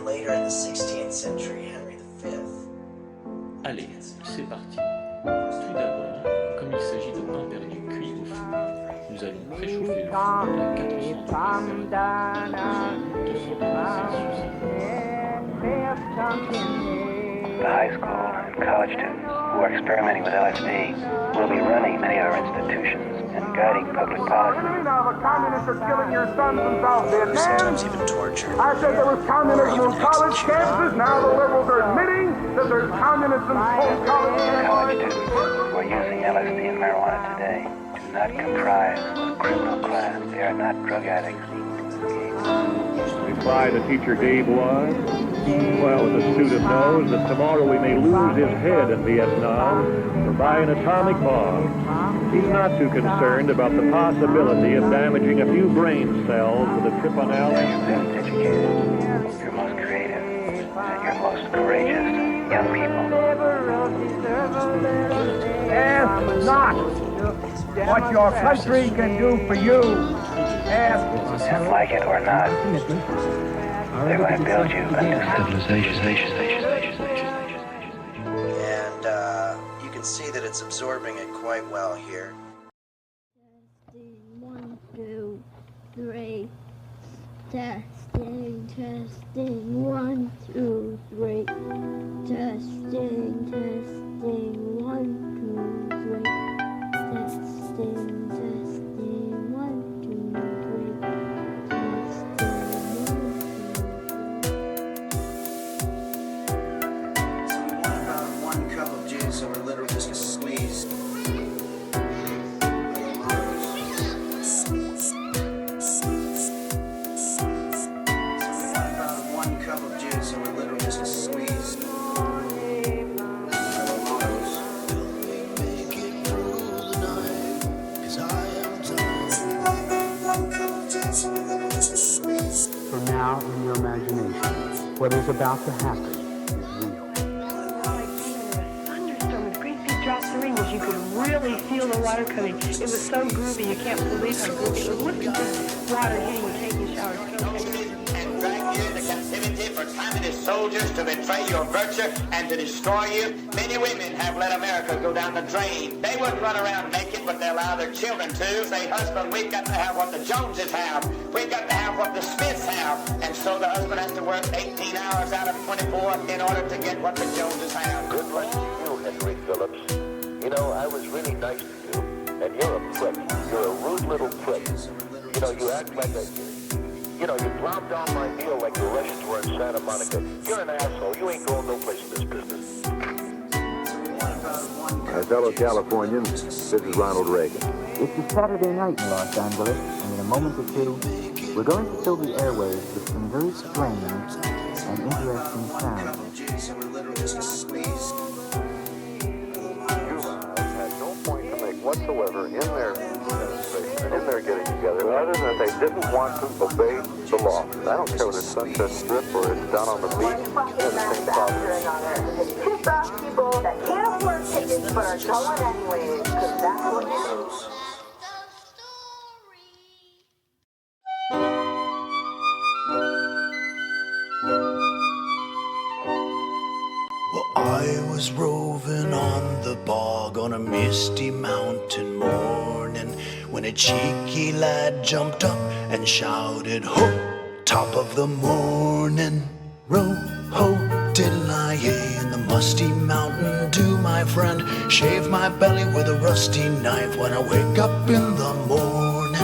later in the 16th century, Henry V. Allez, c'est parti. Tout d'abord, comme il s'agit de pain perdu cuit au four, nous allons préchauffer le four à 400 The high school and college students who are experimenting with LSD will be running many of our institutions and guiding public policy. Now the communists are killing your sons in South Vietnam. Sometimes even torture. I said there was communism on college campuses. Now the liberals are admitting that there's communism on college campuses. College students who are using LSD and marijuana today do not comprise a criminal class. They are not drug addicts. Reply to Teacher Dave was, well, the student knows that tomorrow we may lose his head in Vietnam or by an atomic bomb. He's not too concerned about the possibility of damaging a few brain cells with a trip on They're your best educated, your most creative, and your most courageous young people. Ask not what your country can do for you. Ask. And like it or not, they're going to build you a new civilization. And you can see that it's absorbing it quite well here. Testing, 1, 2, 3. Testing, testing, 1, 2, 3. Testing, testing, 1, 2, 3. Testing, testing, 1, 2, 3. So we want about 1 cup of juice, and we're literally just going to squeeze. So now, in your imagination, what is about to happen is real. Thunderstorm with great big drops of rain, as you could really feel the water coming. It was so groovy, you can't believe how groovy it was. Look at this water hitting you taking showers. And drag you into captivity for communist soldiers to betray your virtue and to destroy you. Many women have let America go down the drain. They wouldn't run around naked, but they allow their children to. Say, husband, we've got to have what the Joneses have. We've got to have what the Smiths have. And so the husband has to work 18 hours out of 24 in order to get what the Joneses have. Good luck to you, Henry Phillips. You know, I was really nice to you, and you're a prick. You're a rude little prick. You know, you act like a... You know, you plopped down my meal like the Russians were in Santa Monica. You're an asshole. You ain't going no place in this business. My fellow Californians, this is Ronald Reagan. It's a Saturday night in Los Angeles, and in a moment or two, we're going to fill the airwaves with some very strange and interesting sounds. You had no point to make whatsoever in their demonstration, in their getting together, other than they didn't want to obey the law. I don't care whether it's Sunset Strip or it's down on the beach, they're the same problem. It's pissed off people that can't afford tickets but are going anyways, because that's what it is. I was roving on the bog on a misty mountain morning when a cheeky lad jumped up and shouted, "Ho, top of the morning, row, ho, diddle-I-yay, in the musty Mountain Dew, my friend, shave my belly with a rusty knife when I wake up in the morning.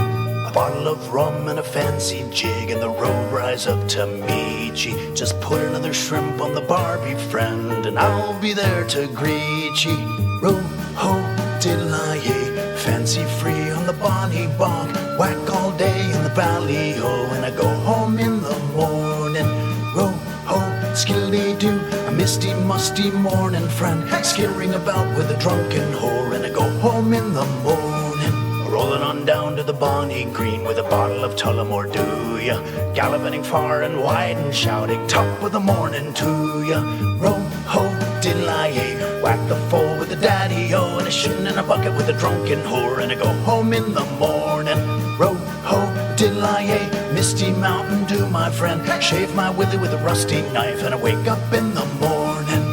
A bottle of rum and a fancy jig, and the road rise up to meet ye. Just put another shrimp on the Barbie, friend, and I'll be there to greet ye. Row, ho, diddle-I-yay, fancy free on the bonny bog, whack all day in the valley-o, and I go home in the morning. Row, ho, skilly-doo, a misty, musty morning, friend, skittering about with a drunken whore, and I go home in the morning. Rolling on down to the bonny green with a bottle of Tullamore, do ya? Gallivanting far and wide and shouting, top of the morning to ya. Row, ho, diddle-I-yay, whack the foal with the daddy-o, and a shin in a bucket with a drunken whore, and I go home in the morning. Row, ho, Diddle I a Misty Mountain Dew, my friend. Shave my willy with a rusty knife, and I wake up in the morning.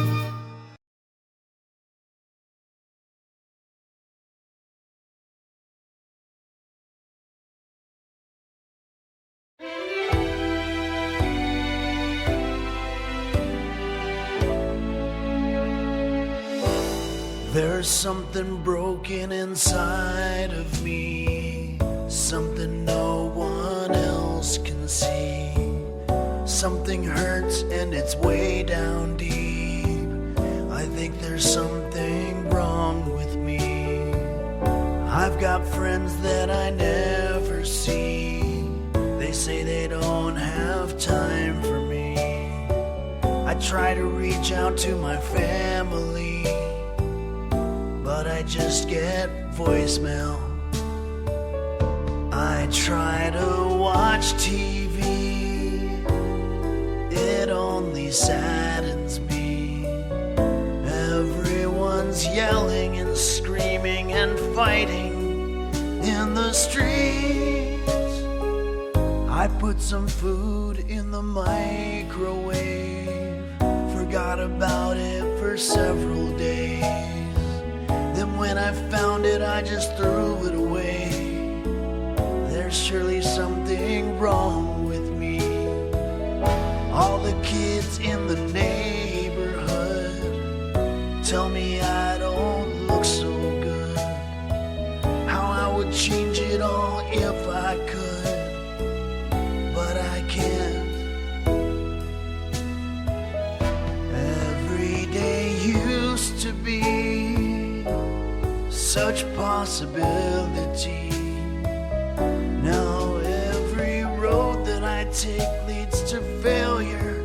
There's something broken inside of me, something no one else can see. Something hurts and it's way down deep. I think there's something wrong with me. I've got friends that I never see. They say they don't have time for me. I try to reach out to my family, but I just get voicemail. I try to watch TV, it only saddens me. Everyone's yelling and screaming and fighting in the streets. I put some food in the microwave, forgot about it for several days. Then when I found it, I just threw it away. There's surely something wrong with me. All the kids in the neighborhood tell me I don't look so good. How I would change it all if I could, but I can't. Every day used to be such possibility. Now every road that I take leads to failure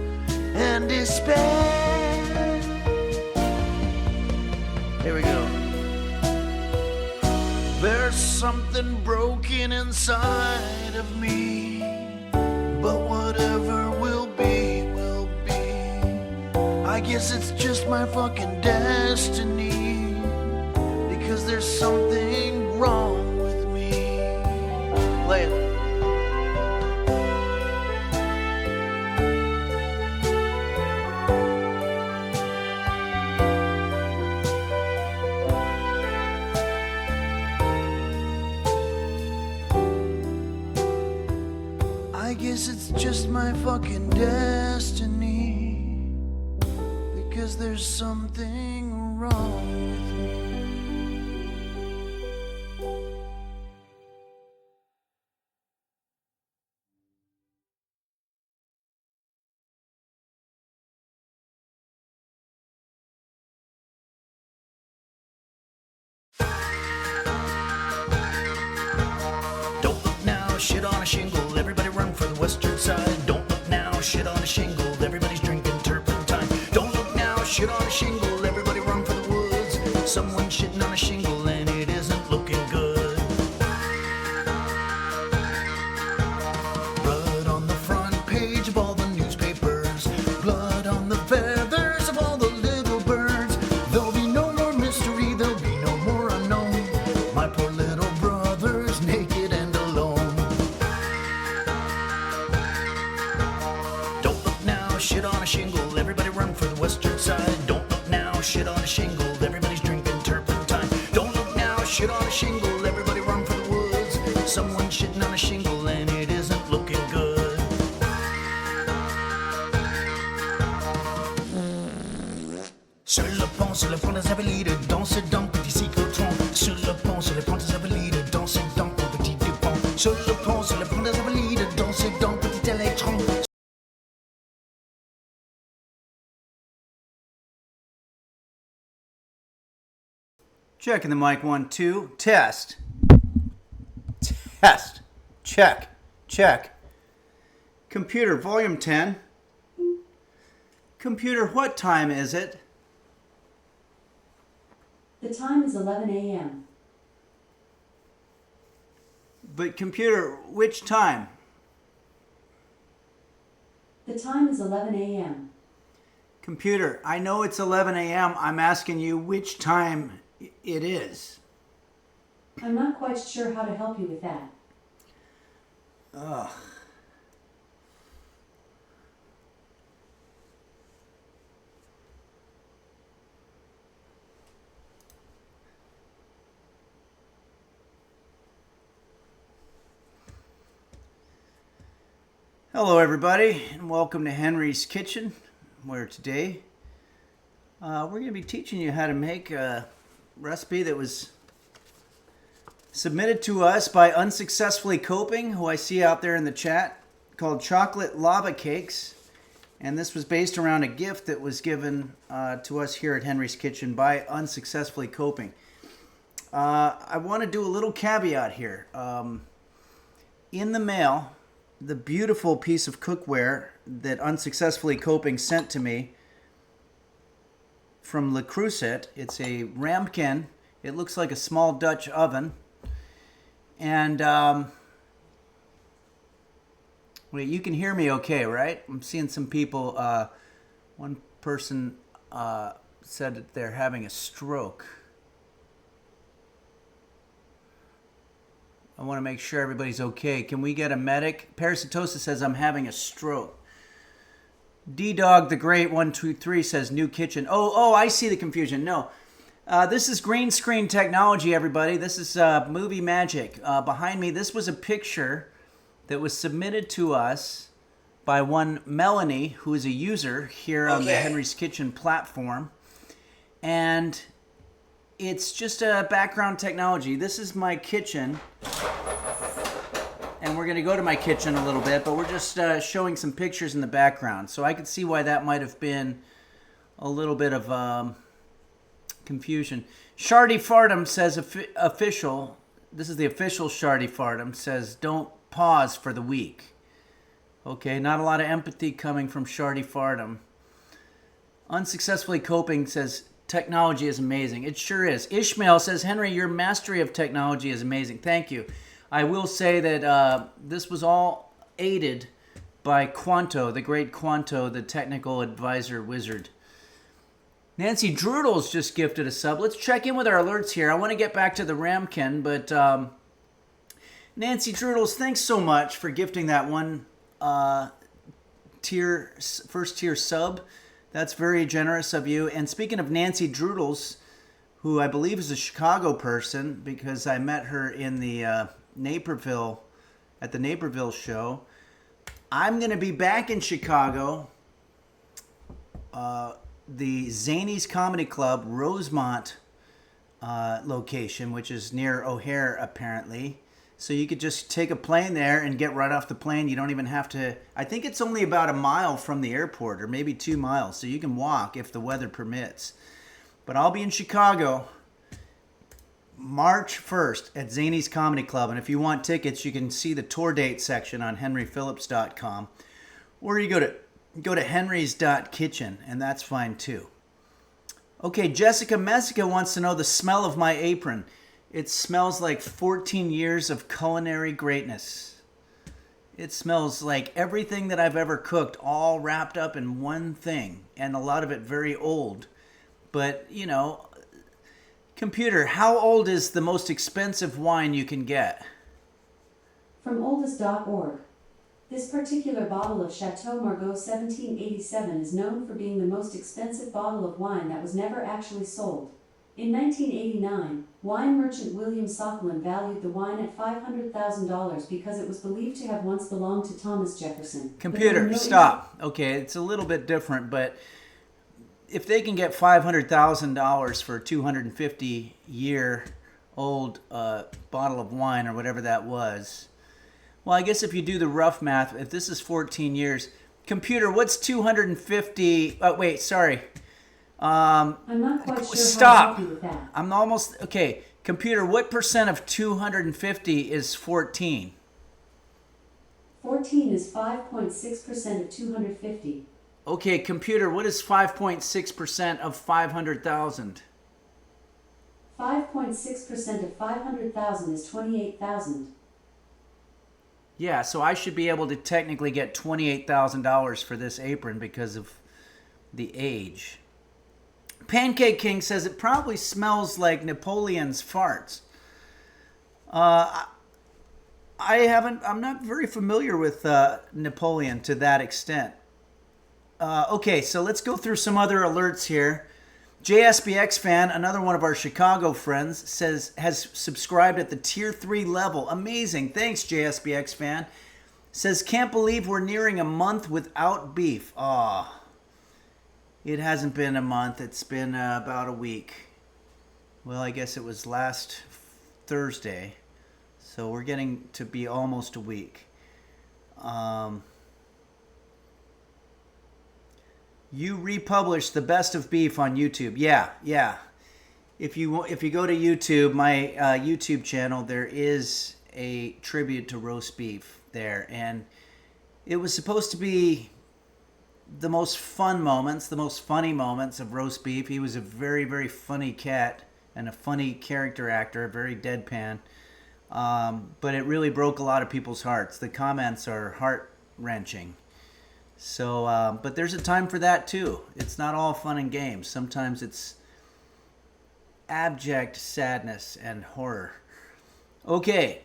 and despair. Here we go. There's something broken inside of me, but whatever will be, will be. I guess it's just my fucking destiny, because there's something wrong with me. Play it. I guess it's just my fucking destiny, because there's something wrong with me. Don't look now, shit on a shingle, everybody run for the western side. Don't look now, shit on a shingle, everybody's drinking turpentine. Don't look now, shit on a shingle, everybody run for the woods. Someone's shitting on a shingle and it isn't looking good. Blood on the front page of all the newspapers, blood on the feathers of all the little birds. There'll be no more mystery, there'll be no more unknown. My poor little brother's naked and alone. Don't look now, shit on a shingle, everybody run for the western side. Don't look now, shit on a shingle, everybody's drinking turpentine. Don't look now, shit on a shingle, everybody run for the woods. Someone's shitting on a shingle and it isn't looking good. Sur le pont des Invalides, danse donc petit cyclotron. Sur le pont des Invalides, danse donc petit Dupont. Sur le pont des Invalides, danse donc petit électron. Checking the mic, 1, 2, test. Test. Check. Check. Computer, volume 10. Computer, what time is it? The time is 11 a.m. But computer, which time? The time is 11 a.m. Computer, I know it's 11 a.m. I'm asking you which time it is. I'm not quite sure how to help you with that. Ugh. Hello everybody, and welcome to Henry's Kitchen, where today we're going to be teaching you how to make a recipe that was submitted to us by Unsuccessfullycoping, who I see out there in the chat, called chocolate lava cakes. And this was based around a gift that was given to us here at Henry's Kitchen by Unsuccessfullycoping. I want to do a little caveat here. In the mail, the beautiful piece of cookware that Unsuccessfullycoping sent to me from Le Creuset. It's a ramekin. It looks like a small Dutch oven. And wait, you can hear me okay, right? I'm seeing some people. One person said that they're having a stroke. I want to make sure everybody's okay. Can we get a medic? Parasitosis says, I'm having a stroke. D-Dog the Great 123 says, new kitchen. Oh, I see the confusion. No. This is green screen technology, everybody. This is movie magic. Behind me, this was a picture that was submitted to us by one Melanie, who is a user here on the Henry's Kitchen platform. And it's just a background technology. This is my kitchen. And we're going to go to my kitchen a little bit, but we're just showing some pictures in the background. So I could see why that might have been a little bit of confusion. Shardy Fardum says official. This is the official Shardy Fardum says don't pause for the week. Okay, not a lot of empathy coming from Shardy Fardum. Unsuccessfullycoping says technology is amazing. It sure is. Ishmael says, Henry, your mastery of technology is amazing. Thank you. I will say that this was all aided by Quanto, the great Quanto, the technical advisor wizard. Nancy Droodles just gifted a sub. Let's check in with our alerts here. I want to get back to the ramekin, but Nancy Droodles, thanks so much for gifting that one first tier sub. That's very generous of you. And speaking of Nancy Droodles, who I believe is a Chicago person because I met her in the Naperville, at the Naperville show. I'm going to be back in Chicago, the Zanies Comedy Club, Rosemont location, which is near O'Hare apparently. So you could just take a plane there and get right off the plane. You don't even have to, I think it's only about a mile from the airport or maybe 2 miles. So you can walk if the weather permits. But I'll be in Chicago March 1st at Zanies Comedy Club. And if you want tickets, you can see the tour date section on henryphillips.com. Or you go to henrys.kitchen, and that's fine too. Okay, Jessica Messica wants to know the smell of my apron. It smells like 14 years of culinary greatness. It smells like everything that I've ever cooked, all wrapped up in one thing, and a lot of it very old. But, you know, computer, how old is the most expensive wine you can get? From oldest.org. This particular bottle of Chateau Margaux 1787 is known for being the most expensive bottle of wine that was never actually sold. In 1989, wine merchant William Sokolin valued the wine at $500,000 because it was believed to have once belonged to Thomas Jefferson. Computer, stop. Okay, it's a little bit different, but if they can get $500,000 for a 250-year-old bottle of wine or whatever that was, well, I guess if you do the rough math, if this is 14 years, computer, what's 250? Oh, wait, sorry. I'm not quite sure stop. how to help you with that. I'm almost okay. Computer, what percent of 250 is 14? 14 is 5.6% of 250. Okay, computer, what is 5.6% of 500,000? 5.6% of 500,000 is 28,000. Yeah, so I should be able to technically get $28,000 for this apron because of the age. Pancake King says it probably smells like Napoleon's farts. I'm not very familiar with Napoleon to that extent. Okay, so let's go through some other alerts here. JSBX fan, another one of our Chicago friends, has subscribed at the tier 3 level. Amazing. Thanks, JSBX fan. Says, can't believe we're nearing a month without beef. Aw. It hasn't been a month. It's been about a week. Well, I guess it was last Thursday. So we're getting to be almost a week. You republished the best of beef on YouTube. Yeah. If you go to YouTube, my YouTube channel, there is a tribute to roast beef there, and it was supposed to be the most fun moments, the most funny moments of roast beef. He was a very, very funny cat and a funny character actor, very deadpan. But it really broke a lot of people's hearts. The comments are heart-wrenching. So, but there's a time for that too. It's not all fun and games. Sometimes it's abject sadness and horror. Okay.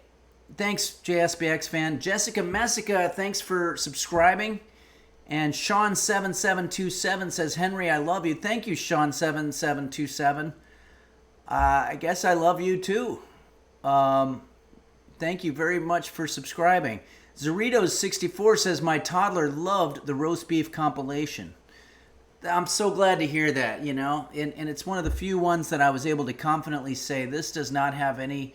Thanks, JSBX fan. Jessica Messica, thanks for subscribing. And Sean7727 says, Henry, I love you. Thank you, Sean7727. I guess I love you too. Thank you very much for subscribing. Zeritos64 says, my toddler loved the roast beef compilation. I'm so glad to hear that, you know. And it's one of the few ones that I was able to confidently say, this does not have any...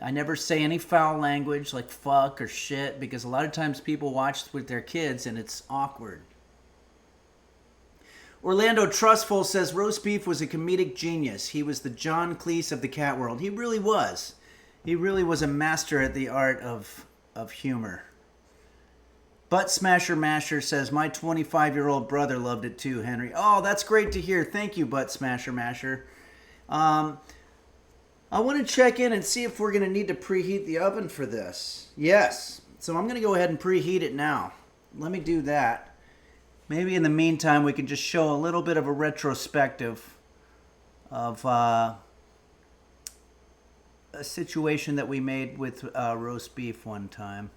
I never say any foul language like fuck or shit, because a lot of times people watch with their kids and it's awkward. Orlando Trustful says, roast beef was a comedic genius. He was the John Cleese of the cat world. He really was. He really was a master at the art of humor. Butt Smasher Masher says, my 25-year-old brother loved it too, Henry. Oh, that's great to hear. Thank you, Butt Smasher Masher. I want to check in and see if we're going to need to preheat the oven for this. Yes. So I'm going to go ahead and preheat it now. Let me do that. Maybe in the meantime we can just show a little bit of a retrospective of a situation that we made with roast beef one time.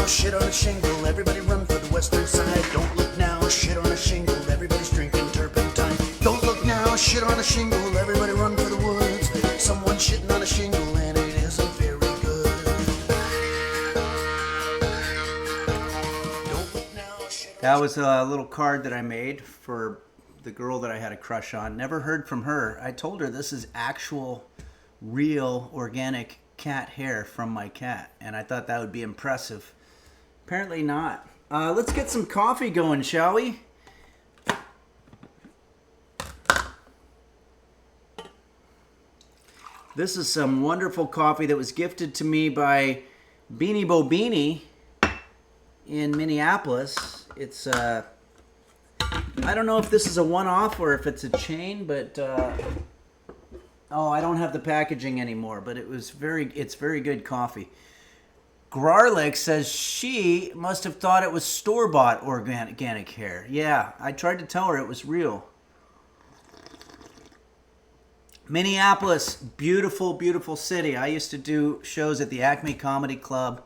Shit on a shingle, everybody run for the western side. Don't look now, shit on a shingle, everybody's drinking turpentine. Don't look now, shit on a shingle, everybody run for the woods. Someone shitting on a shingle and it isn't very good. Don't look now, shit on That was a little card that I made for the girl that I had a crush on. Never heard from her. I told her this is actual, real, organic cat hair from my cat, and I thought that would be impressive. Apparently not. Let's get some coffee going, shall we? This is some wonderful coffee that was gifted to me by Beanie Bo Beanie in Minneapolis. It's I don't know if this is a one-off or if it's a chain, but oh, I don't have the packaging anymore, but it's very good coffee. Grarlick says she must have thought it was store-bought organic hair. Yeah, I tried to tell her it was real. Minneapolis, beautiful, beautiful city. I used to do shows at the Acme Comedy Club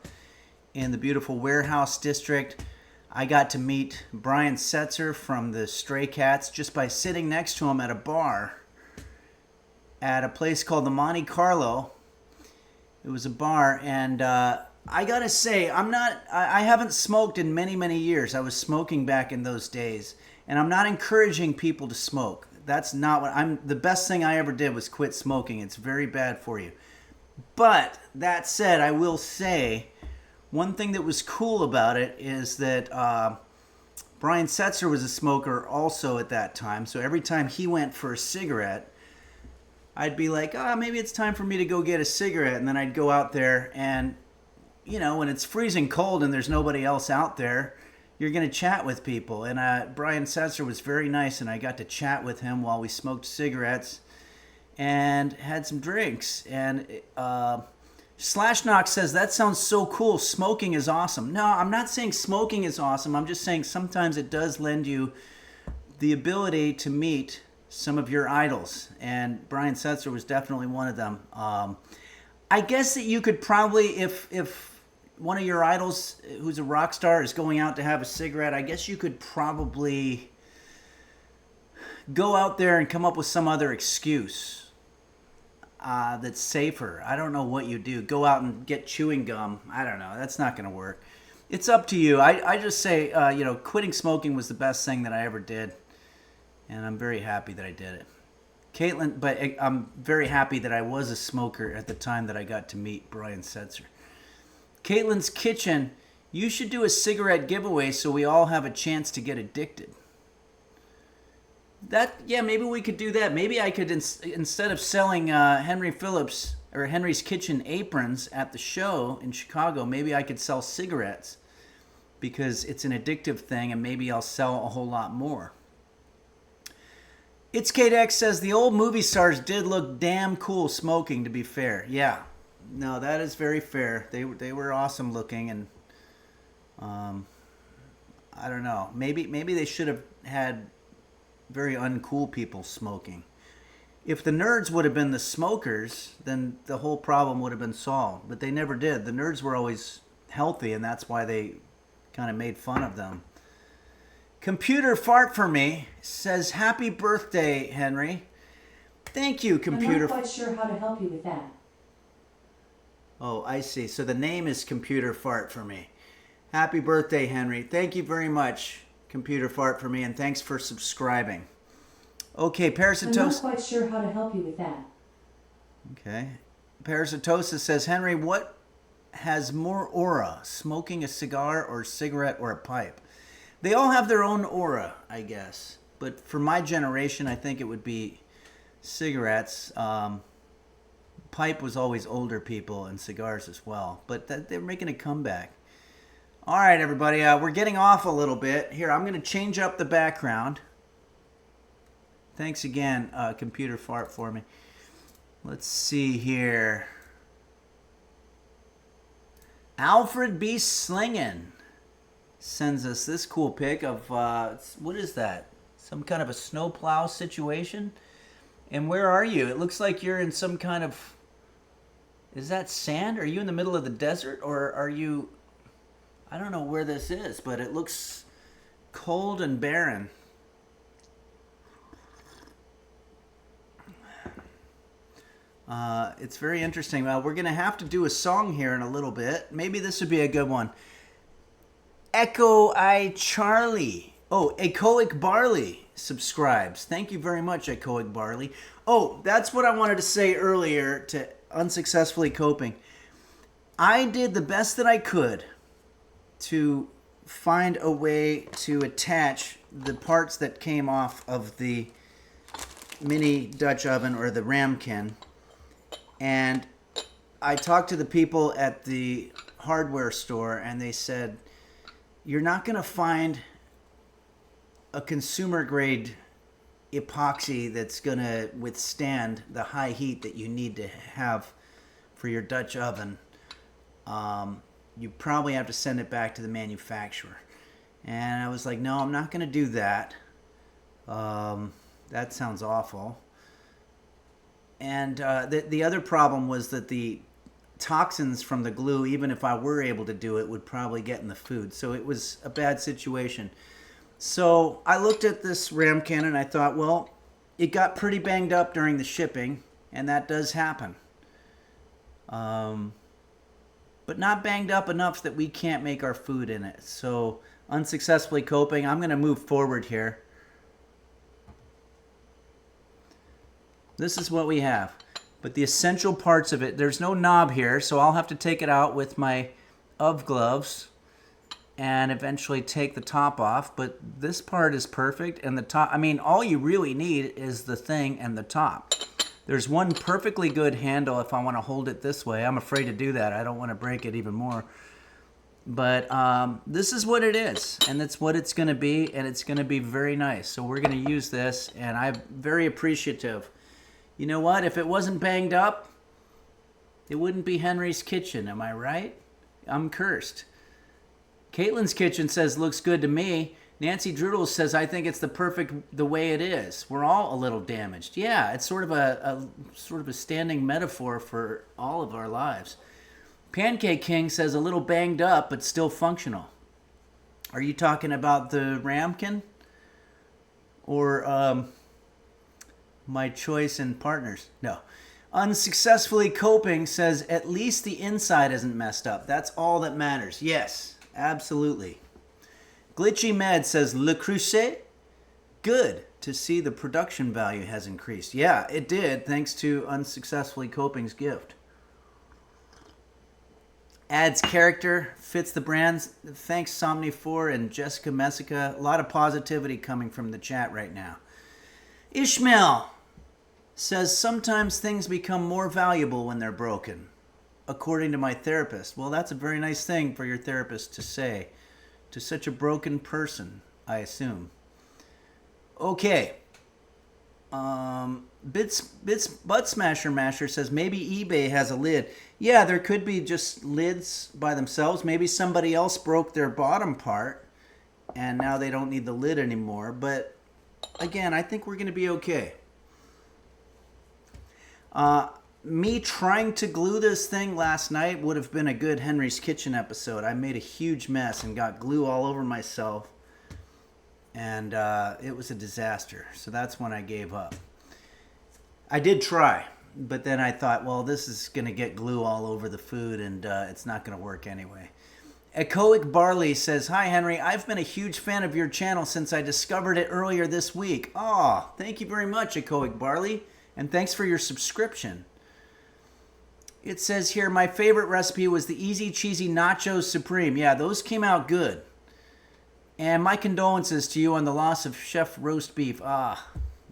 in the beautiful Warehouse District. I got to meet Brian Setzer from the Stray Cats just by sitting next to him at a bar at a place called the Monte Carlo. It was a bar, and I gotta say, I haven't smoked in many, many years. I was smoking back in those days, and I'm not encouraging people to smoke. That's not what the best thing I ever did was quit smoking. It's very bad for you. But that said, I will say one thing that was cool about it is that Brian Setzer was a smoker also at that time. So every time he went for a cigarette, I'd be like, maybe it's time for me to go get a cigarette. And then I'd go out there and, you know, when it's freezing cold and there's nobody else out there, you're going to chat with people. And Brian Setzer was very nice, and I got to chat with him while we smoked cigarettes and had some drinks. And Slashknock says, that sounds so cool. Smoking is awesome. No, I'm not saying smoking is awesome. I'm just saying sometimes it does lend you the ability to meet some of your idols, and Brian Setzer was definitely one of them. I guess that you could probably, if one of your idols who's a rock star is going out to have a cigarette, I guess you could probably go out there and come up with some other excuse that's safer. I don't know what you do. Go out and get chewing gum. I don't know. That's not going to work. It's up to you. I just say, quitting smoking was the best thing that I ever did. And I'm very happy that I did it. Caitlin, but I'm very happy that I was a smoker at the time that I got to meet Brian Setzer. Caitlin's Kitchen, you should do a cigarette giveaway so we all have a chance to get addicted. Maybe we could do that. Maybe I could, instead of selling Henry Phillips or Henry's Kitchen aprons at the show in Chicago, maybe I could sell cigarettes because it's an addictive thing, and maybe I'll sell a whole lot more. It's Kate X says the old movie stars did look damn cool smoking, to be fair. Yeah. No, that is very fair. They were awesome looking, and I don't know. Maybe they should have had very uncool people smoking. If the nerds would have been the smokers, then the whole problem would have been solved. But they never did. The nerds were always healthy, and that's why they kind of made fun of them. Computer Fart for Me says, happy birthday, Henry. Thank you, Computer. I'm not quite sure how to help you with that. Oh, I see. So the name is Computer Fart for Me. Happy birthday, Henry. Thank you very much, Computer Fart for Me, and thanks for subscribing. Okay, Parasitosis. I'm not quite sure how to help you with that. Okay. Parasitosis says, Henry, what has more aura, smoking a cigar or a cigarette or a pipe? They all have their own aura, I guess. But for my generation, I think it would be cigarettes. Pipe was always older people, and cigars as well. But they're making a comeback. All right, everybody. We're getting off a little bit. Here, I'm going to change up the background. Thanks again, Computer Fart for Me. Let's see here. Alfred B. Slingin sends us this cool pic of, what is that? Some kind of a snowplow situation? And where are you? It looks like you're in some kind of, is that sand? Are you in the middle of the desert? Or are you, I don't know where this is, but it looks cold and barren. It's very interesting. We're going to have to do a song here in a little bit. Maybe this would be a good one. Echo I Charlie. Oh, Echoic Barley subscribes. Thank you very much, Echoic Barley. Oh, that's what I wanted to say earlier to Unsuccessfully Coping. I did the best that I could to find a way to attach the parts that came off of the mini Dutch oven or the ramekin. And I talked to the people at the hardware store, and they said, you're not going to find a consumer grade epoxy that's going to withstand the high heat that you need to have for your Dutch oven. You probably have to send it back to the manufacturer. And I was like, no, I'm not going to do that. That sounds awful. And the other problem was that the toxins from the glue, even if I were able to do it, would probably get in the food. So it was a bad situation. So I looked at this ramekin and I thought, well, it got pretty banged up during the shipping, and that does happen. But not banged up enough that we can't make our food in it. So Unsuccessfully Coping, I'm going to move forward here. This is what we have. But the essential parts of it, there's no knob here, so I'll have to take it out with my UV gloves and eventually take the top off. But this part is perfect, and the top, I mean, all you really need is the thing and the top. There's one perfectly good handle if I want to hold it this way. I'm afraid to do that. I don't want to break it even more. But this is what it is, and that's what it's going to be, and it's going to be very nice. So we're going to use this, and I'm very appreciative. You know what? If it wasn't banged up, it wouldn't be Henry's Kitchen. Am I right? I'm cursed. Caitlin's Kitchen says, looks good to me. Nancy Droodles says, I think it's the way it is. We're all a little damaged. Yeah, it's sort of a standing metaphor for all of our lives. Pancake King says a little banged up, but still functional. Are you talking about the ramekin? Or my choice in partners? No. Unsuccessfully Coping says, at least the inside isn't messed up. That's all that matters. Yes, absolutely. Glitchy Med says, Le Creuset? Good to see the production value has increased. Yeah, it did, thanks to Unsuccessfully Coping's gift. Adds character, fits the brands. Thanks, Somni4 and Jessica Messica. A lot of positivity coming from the chat right now. Ishmael says, sometimes things become more valuable when they're broken, according to my therapist. Well, that's a very nice thing for your therapist to say to such a broken person, I assume. Okay. Butt Smasher Masher says, maybe eBay has a lid. Yeah, there could be just lids by themselves. Maybe somebody else broke their bottom part and now they don't need the lid anymore. But again, I think we're going to be okay. Me trying to glue this thing last night would have been a good Henry's Kitchen episode. I made a huge mess and got glue all over myself. And it was a disaster. So that's when I gave up. I did try. But then I thought, well, this is going to get glue all over the food. And it's not going to work anyway. Echoic Barley says, hi, Henry. I've been a huge fan of your channel since I discovered it earlier this week. Aw, thank you very much, Echoic Barley. And thanks for your subscription. It says here, my favorite recipe was the Easy Cheesy Nachos Supreme. Yeah, those came out good. And my condolences to you on the loss of Chef Roast Beef. Ah,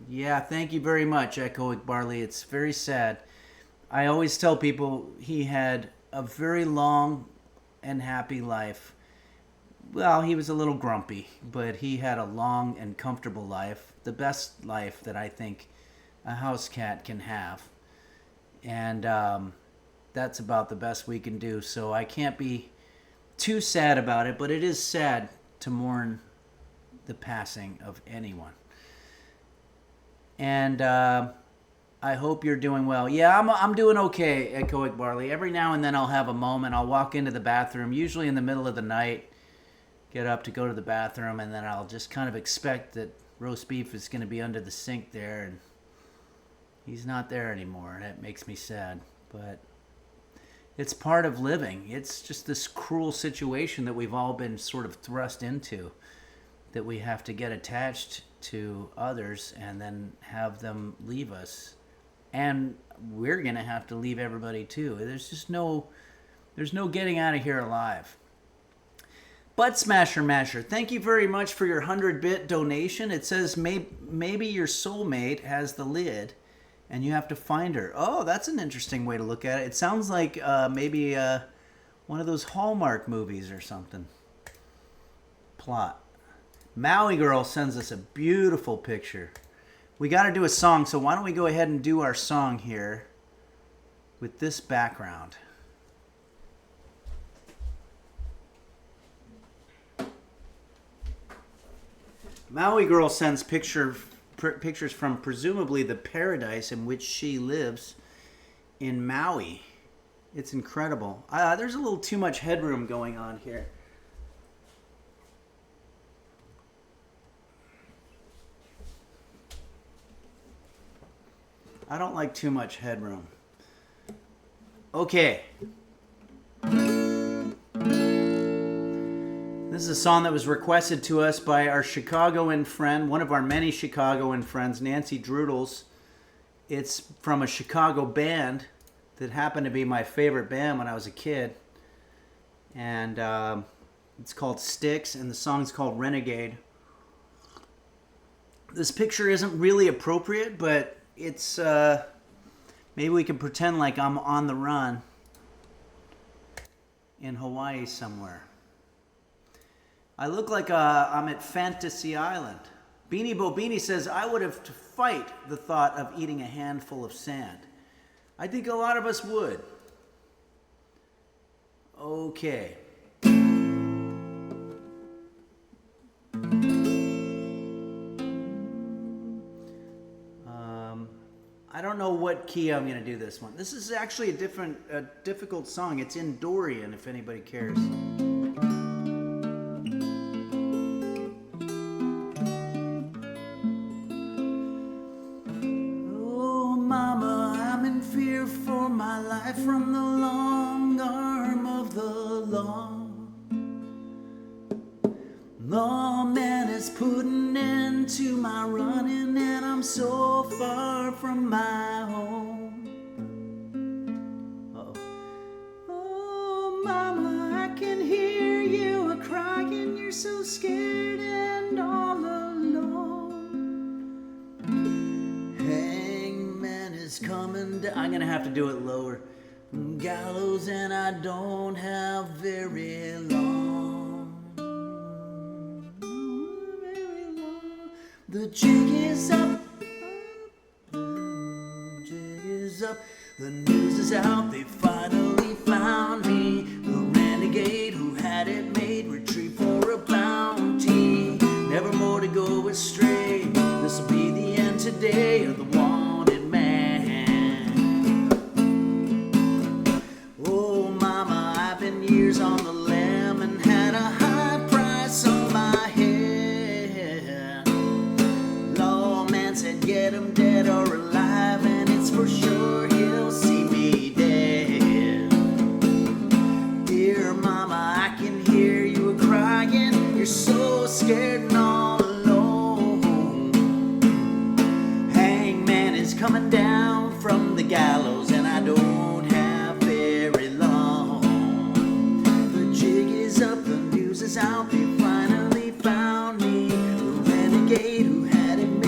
yeah, thank you very much, Echoic Barley. It's very sad. I always tell people he had a very long and happy life. Well, he was a little grumpy, but he had a long and comfortable life. The best life that I think a house cat can have. And that's about the best we can do. So I can't be too sad about it, but it is sad to mourn the passing of anyone. And I hope you're doing well. Yeah, I'm doing okay, Echoic Barley. Every now and then I'll have a moment. I'll walk into the bathroom, usually in the middle of the night, get up to go to the bathroom, and then I'll just kind of expect that roast beef is going to be under the sink there, and he's not there anymore. That makes me sad, but it's part of living. It's just this cruel situation that we've all been sort of thrust into, that we have to get attached to others and then have them leave us. And we're going to have to leave everybody too. There's no getting out of here alive. Butt Smasher Masher, thank you very much for your 100-bit donation. It says maybe your soulmate has the lid and you have to find her. Oh, that's an interesting way to look at it. It sounds like maybe one of those Hallmark movies or something. Plot. Maui Girl sends us a beautiful picture. We got to do a song, so why don't we go ahead and do our song here with this background. Maui Girl sends pictures from presumably the paradise in which she lives in Maui. It's incredible. There's a little too much headroom going on here. I don't like too much headroom. Okay. This is a song that was requested to us by our Chicagoan friend, one of our many Chicagoan friends, Nancy Droodles. It's from a Chicago band that happened to be my favorite band when I was a kid. And it's called Styx, and the song's called Renegade. This picture isn't really appropriate, but it's maybe we can pretend like I'm on the run in Hawaii somewhere. I look like I'm at Fantasy Island. Beanie Bobini says, I would have to fight the thought of eating a handful of sand. I think a lot of us would. Okay. don't know what key I'm going to do this one. This is actually a difficult song. It's in Dorian, if anybody cares. Oh, mama, I'm in fear for my life from the long arm of the law. Lawman is putting end to my running, and I'm so far from my home. Uh-oh. Oh, mama, I can hear you a-crying. You're so scared and all alone. Hangman is coming down. I'm gonna have to do it lower. Gallows, and I don't have very long. The jig is up, the jig is up, the news is out, they finally found me. The renegade who had it made, retrieved for a bounty. Never more to go astray, this'll be the end today of the wanted man. Oh mama, I've been years on the lam and had a high price on my head. Said get him dead or alive, and it's for sure he'll see me dead. Dear mama, I can hear you a-crying. You're so scared and all alone. Hangman is coming down from the gallows, and I don't have very long. The jig is up, the news is out, they finally found me. The renegade who had it made,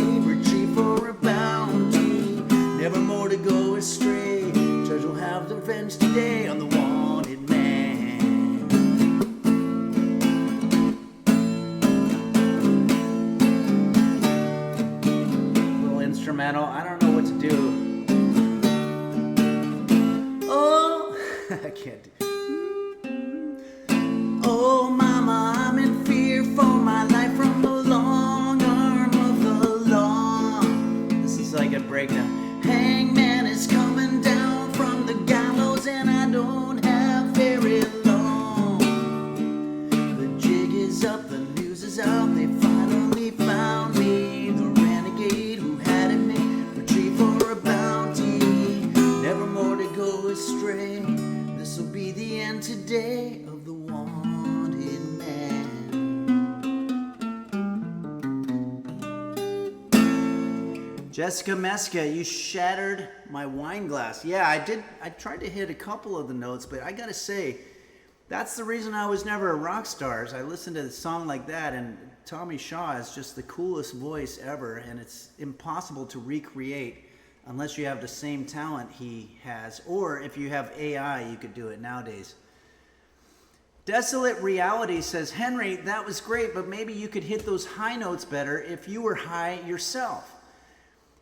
for a bounty, never more to go astray. Judge will have revenge today on the wanted man. Little instrumental, I don't know what to do. Oh, I can't do. Oh, mama, I'm in fear for my life from the long arm of the law. Like a breakdown. Hangman is coming down from the gallows, and I don't have very long. The jig is up, the news is out, they finally found me. The renegade who had it made, retrieved for a bounty. Never more to go astray. This'll be the end today of the wanted man. Jessica Meska, you shattered my wine glass. Yeah, I did. I tried to hit a couple of the notes, but I gotta say, that's the reason I was never a rock star. Is I listened to a song like that, and Tommy Shaw is just the coolest voice ever, and it's impossible to recreate unless you have the same talent he has, or if you have AI, you could do it nowadays. Desolate Reality says, Henry, that was great, but maybe you could hit those high notes better if you were high yourself.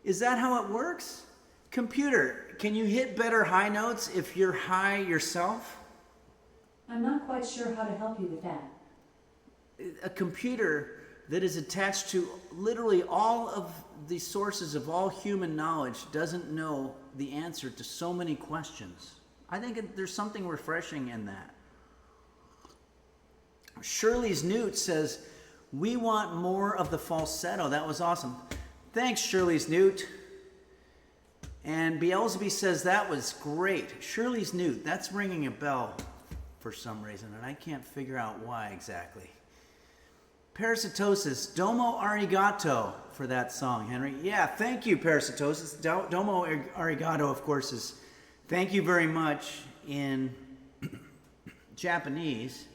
Is that how it works? Computer, can you hit better high notes if you're high yourself? I'm not quite sure how to help you with that. A computer that is attached to literally all of the sources of all human knowledge doesn't know the answer to so many questions. I think there's something refreshing in that. Shirley's Newt says, we want more of the falsetto. That was awesome. Thanks, Shirley's Newt. And Beelzebub says, that was great. Shirley's Newt, that's ringing a bell for some reason, and I can't figure out why exactly. Parasitosis, domo arigato for that song, Henry. Yeah, thank you, Parasitosis. Domo arigato, of course, is thank you very much in Japanese,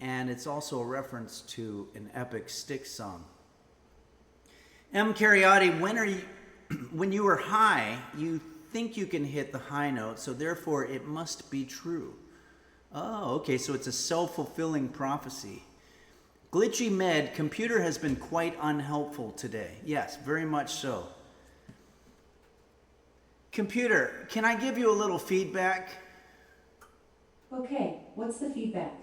and it's also a reference to an epic Styx song. M. Cariotti, when you are high, you think you can hit the high note, so therefore it must be true. Oh, okay, so it's a self-fulfilling prophecy. Glitchy Med, computer has been quite unhelpful today. Yes, very much so. Computer, can I give you a little feedback? Okay, what's the feedback?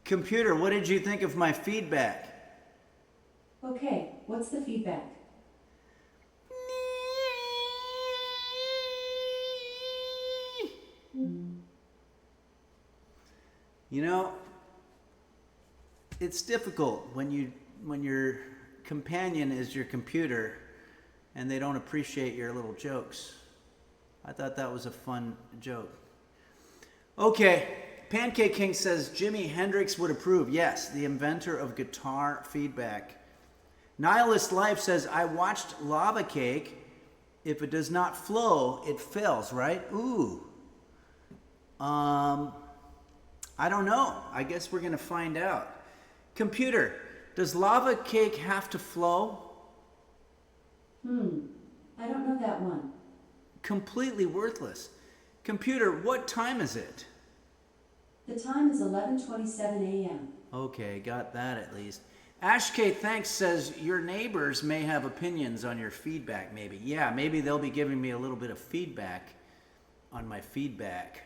Computer, what did you think of my feedback? Okay, what's the feedback? You know, it's difficult when your companion is your computer and they don't appreciate your little jokes. I thought that was a fun joke. Okay, Pancake King says Jimi Hendrix would approve. Yes, the inventor of guitar feedback. Nihilist Life says, I watched Lava Cake. If it does not flow, it fails, right? Ooh. I don't know. I guess we're going to find out. Computer, does lava cake have to flow? I don't know that one. Completely worthless. Computer, what time is it? The time is 11:27 a.m. Okay, got that at least. Ashk, thanks, says your neighbors may have opinions on your feedback, maybe. Yeah, maybe they'll be giving me a little bit of feedback on my feedback.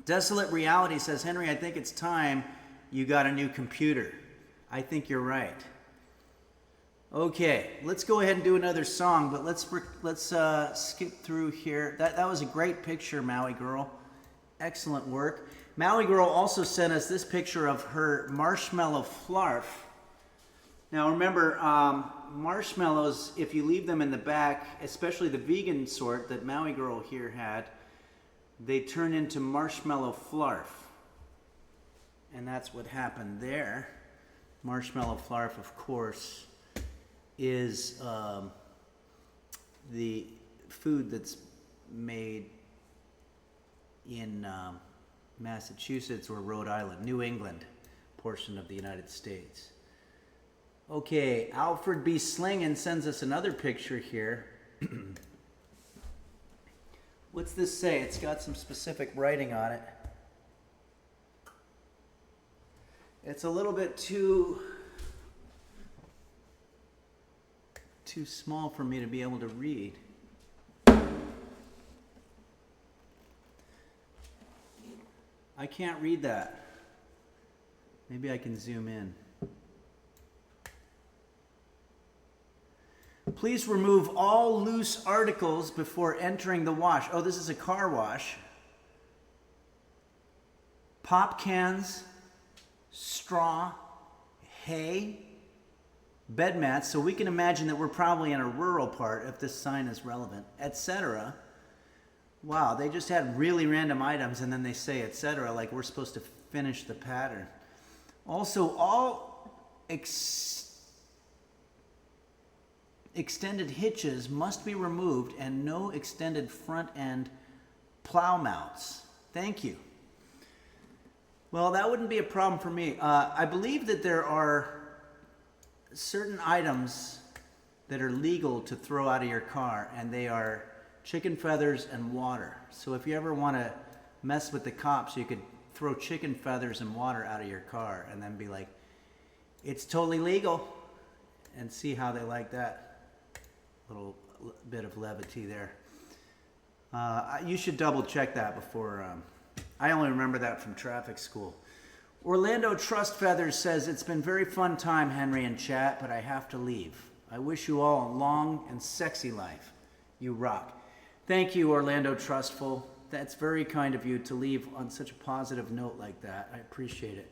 Desolate Reality says, Henry, I think it's time you got a new computer. I think you're right. Okay, let's go ahead and do another song, but let's skip through here. That was a great picture, Maui Girl. Excellent work. Maui Girl also sent us this picture of her marshmallow flarf. Now remember, marshmallows, if you leave them in the back, especially the vegan sort that Maui Girl here had, they turn into marshmallow flarf. And that's what happened there. Marshmallow flarf, of course, is the food that's made in Massachusetts or Rhode Island, New England portion of the United States. Okay, Alfred B. Slingen sends us another picture here. What's this say? It's got some specific writing on it. It's a little bit too small for me to be able to read. I can't read that. Maybe I can zoom in. Please remove all loose articles before entering the wash. Oh, this is a car wash. Pop cans, straw, hay, bed mats. So we can imagine that we're probably in a rural part if this sign is relevant, etc. Wow, they just had really random items and then they say etc. like we're supposed to finish the pattern. Also, all extended hitches must be removed and no extended front end plow mounts. Thank you. Well, that wouldn't be a problem for me. I believe that there are certain items that are legal to throw out of your car, and they are chicken feathers and water. So if you ever want to mess with the cops, you could throw chicken feathers and water out of your car and then be like, it's totally legal, and see how they like that. Little bit of levity there. You should double check that before. I only remember that from traffic school. Orlando Trust Feathers says, it's been very fun time, Henry, in chat, but I have to leave. I wish you all a long and sexy life. You rock. Thank you, Orlando Trustful. That's very kind of you to leave on such a positive note like that. I appreciate it.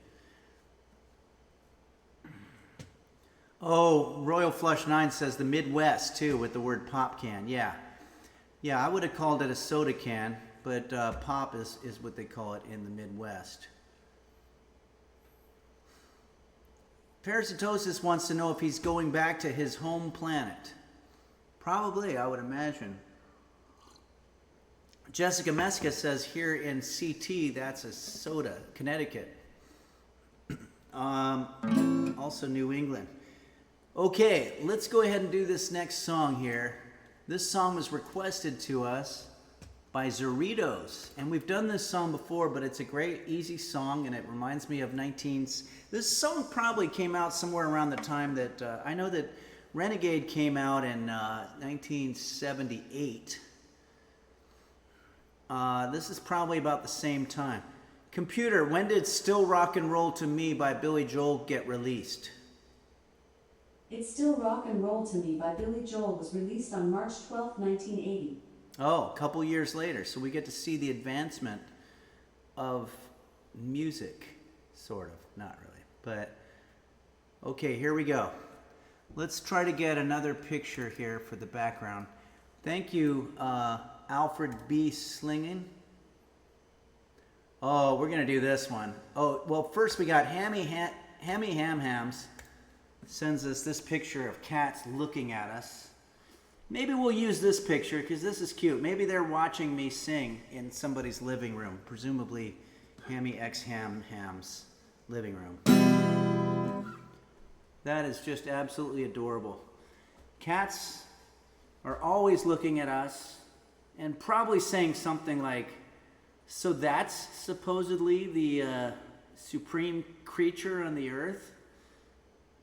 Oh, Royal Flush 9 says the Midwest, too, with the word pop can. Yeah. Yeah, I would have called it a soda can, but pop is what they call it in the Midwest. Parasitosis wants to know if he's going back to his home planet. Probably, I would imagine. Jessica Meska says here in CT, that's a soda, Connecticut. Also New England. Okay, let's go ahead and do this next song here. This song was requested to us by Zeritos. And we've done this song before, but it's a great, easy song, and it reminds me of This song probably came out somewhere around the time that, I know that Renegade came out in 1978. This is probably about the same time. Computer, when did Still Rock and Roll to Me by Billy Joel get released? It's Still Rock and Roll to Me by Billy Joel was released on March 12, 1980. Oh, a couple years later. So we get to see the advancement of music, sort of. Not really. But, okay, here we go. Let's try to get another picture here for the background. Thank you, Alfred B. Slingen. Oh, we're going to do this one. Oh, well, first we got Hammy Ham Hams sends us this picture of cats looking at us. Maybe we'll use this picture because this is cute. Maybe they're watching me sing in somebody's living room, presumably Hammy X Ham's living room. That is just absolutely adorable. Cats are always looking at us and probably saying something like, so that's supposedly the supreme creature on the earth?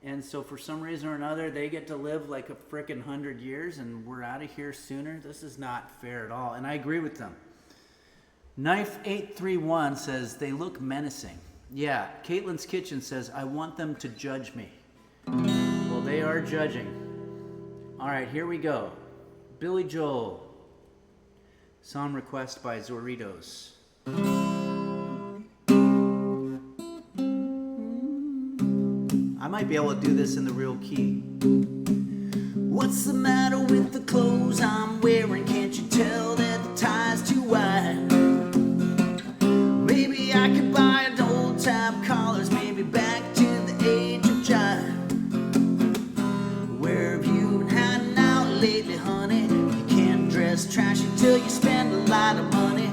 And so for some reason or another, they get to live like a frickin' 100 years and we're out of here sooner? This is not fair at all. And I agree with them. Knife831 says, they look menacing. Yeah, Caitlin's Kitchen says, I want them to judge me. Well, they are judging. All right, here we go. Billy Joel. Song request by Zorritos. I might be able to do this in the real key. What's the matter with the clothes I'm wearing? Can't you tell that the tie's too wide? Maybe I could buy an old tab collars, maybe back to the age of jive. Where have you been hiding out lately, honey? You can't dress trashy till you spend a lot of money.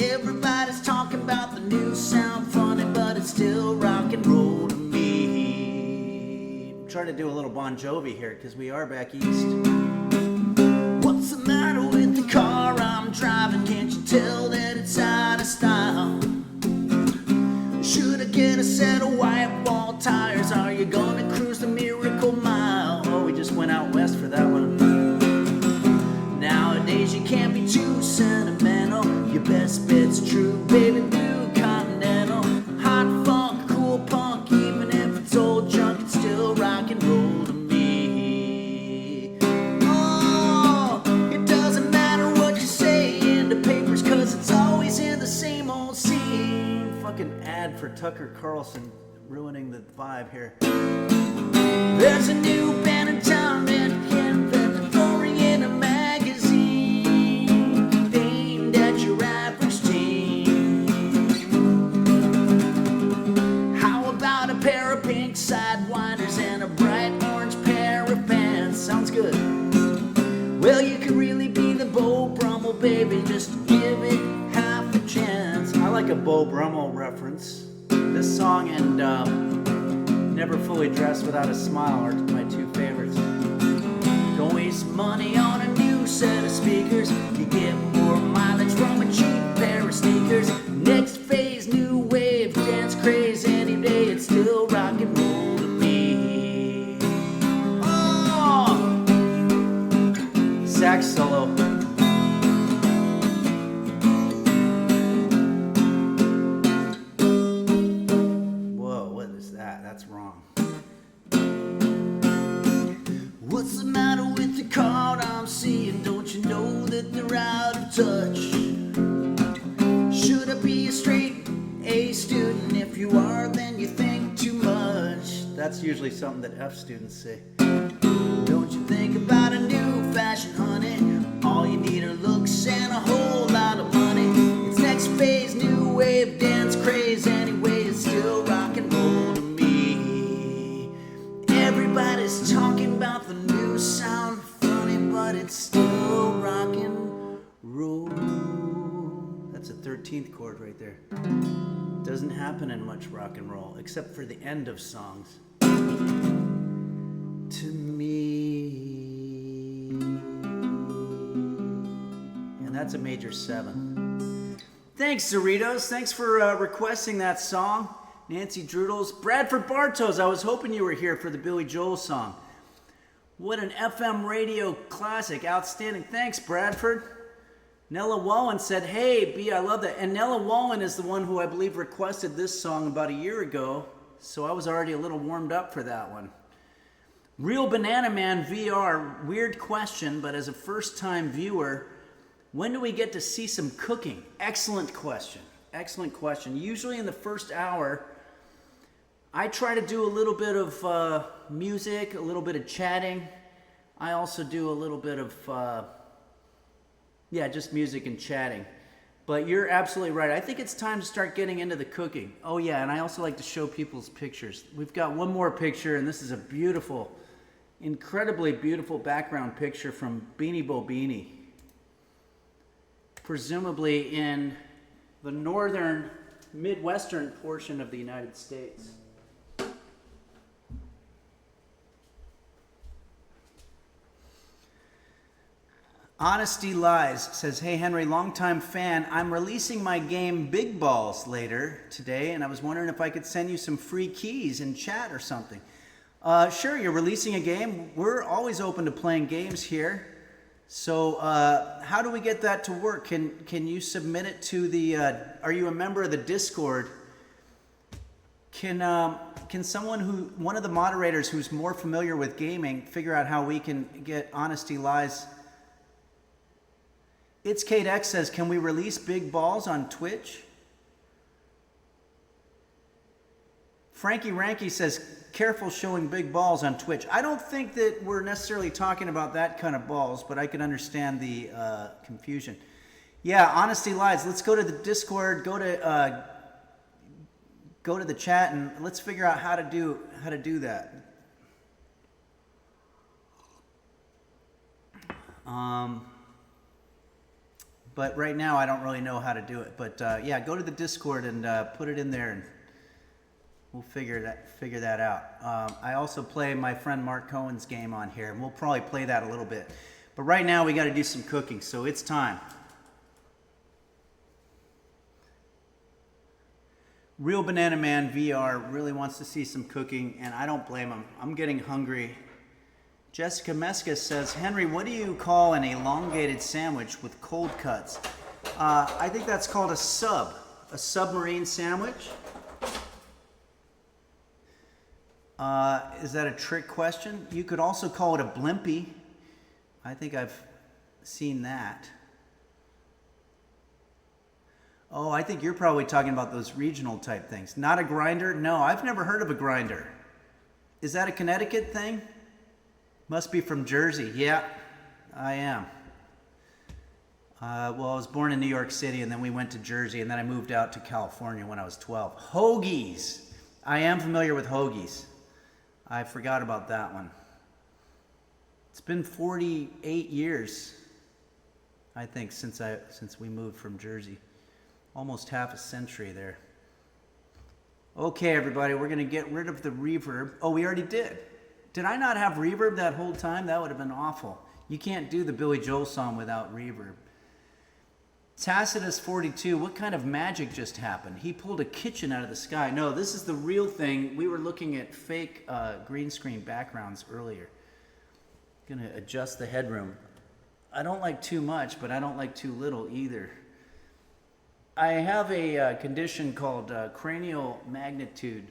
Everybody's talking about the new sound funny, but it's still rock and roll to me. I'm trying to do a little Bon Jovi here because we are back east. What's the matter with the car I'm driving? Can't you tell that it's out of style? Should I get a set of white wall tires? Are you gonna cruise the Miracle Mile? Oh, we just went out west for that one. Nowadays you can't be too sentimental. Your best bet's true, baby blue continental. Hot funk, cool punk, even if it's old junk, it's still rock and roll to me. Oh, it doesn't matter what you say in the papers, cause it's always in the same old scene. Fucking ad for Tucker Carlson ruining the vibe here. There's a new band in town that can in a magazine aimed at your average teen. How about a pair of pink sidewinders and a bright orange pair of pants? Sounds good. Well, you could really be the Beau Brummel, baby, just give it half a chance. I like a Beau Brummel reference. This song and Never Fully Dressed Without a Smile are my two favorites. Don't waste money on a new set of speakers. You get more mileage from a cheap pair of sneakers. Next phase, new wave, dance craze. Any day it's still rock and roll to me. Oh! Sax solo. Whoa, what is that? That's wrong. What's the matter with the card I'm seeing? Don't you know that they're out of touch? Should I be a straight A student? If you are, then you think too much. That's usually something that F students say. Don't you think about a new fashion, honey? All you need are looks and a whole lot of money. It's next phase, new wave, dance craze. Anyway, it's still rock and roll to me. Everybody's talking about the new sound funny, but it's still rock and roll. That's a 13th chord right there. Doesn't happen in much rock and roll, except for the end of songs. To me. And that's a major 7. Thanks, Zorritos. Thanks for requesting that song. Nancy Droodles. Bradford Bartos, I was hoping you were here for the Billy Joel song. What an FM radio classic. Outstanding. Thanks, Bradford. Nella Wallen said, hey, B, I love that. And Nella Wallen is the one who I believe requested this song about a year ago, so I was already a little warmed up for that one. Real Banana Man VR, weird question, but as a first-time viewer, when do we get to see some cooking? Excellent question. Excellent question. Usually in the first hour, I try to do a little bit of music, a little bit of chatting. I also do a little bit of, just music and chatting. But you're absolutely right. I think it's time to start getting into the cooking. Oh yeah, and I also like to show people's pictures. We've got one more picture, and this is a beautiful, incredibly beautiful background picture from Beanie Bo Beanie. Presumably in the northern, midwestern portion of the United States. Honesty Lies says, hey Henry, longtime fan. I'm releasing my game Big Balls later today, and I was wondering if I could send you some free keys in chat or something. Sure, you're releasing a game. We're always open to playing games here. So how do we get that to work? Can you submit it to the, are you a member of the Discord? Can someone one of the moderators who's more familiar with gaming, figure out how we can get Honesty Lies? It's Kate X says, can we release Big Balls on Twitch? Frankie Ranky says, careful showing big balls on Twitch. I don't think that we're necessarily talking about that kind of balls, but I can understand the confusion. Yeah, Honesty Lies. Let's go to the Discord, go to the chat, and let's figure out how to do that. But right now I don't really know how to do it. But yeah, go to the Discord and put it in there, and we'll figure that out. I also play my friend Mark Cohen's game on here, and we'll probably play that a little bit. But right now we got to do some cooking, so it's time. Real Banana Man VR really wants to see some cooking, and I don't blame him. I'm getting hungry. Jessica Meska says, Henry, what do you call an elongated sandwich with cold cuts? I think that's called a submarine sandwich. Is that a trick question? You could also call it a blimpie. I think I've seen that. Oh, I think you're probably talking about those regional type things. Not a grinder? No, I've never heard of a grinder. Is that a Connecticut thing? Must be from Jersey. Yeah, I am. Well, I was born in New York City, and then we went to Jersey, and then I moved out to California when I was 12. Hoagies. I am familiar with hoagies. I forgot about that one. It's been 48 years, I think, since we moved from Jersey. Almost half a century there. Okay, everybody, we're going to get rid of the reverb. Oh, we already did. Did I not have reverb that whole time? That would have been awful. You can't do the Billy Joel song without reverb. Tacitus42, what kind of magic just happened? He pulled a kitchen out of the sky. No, this is the real thing. We were looking at fake green screen backgrounds earlier. Gonna adjust the headroom. I don't like too much, but I don't like too little either. I have a condition called cranial magnitude,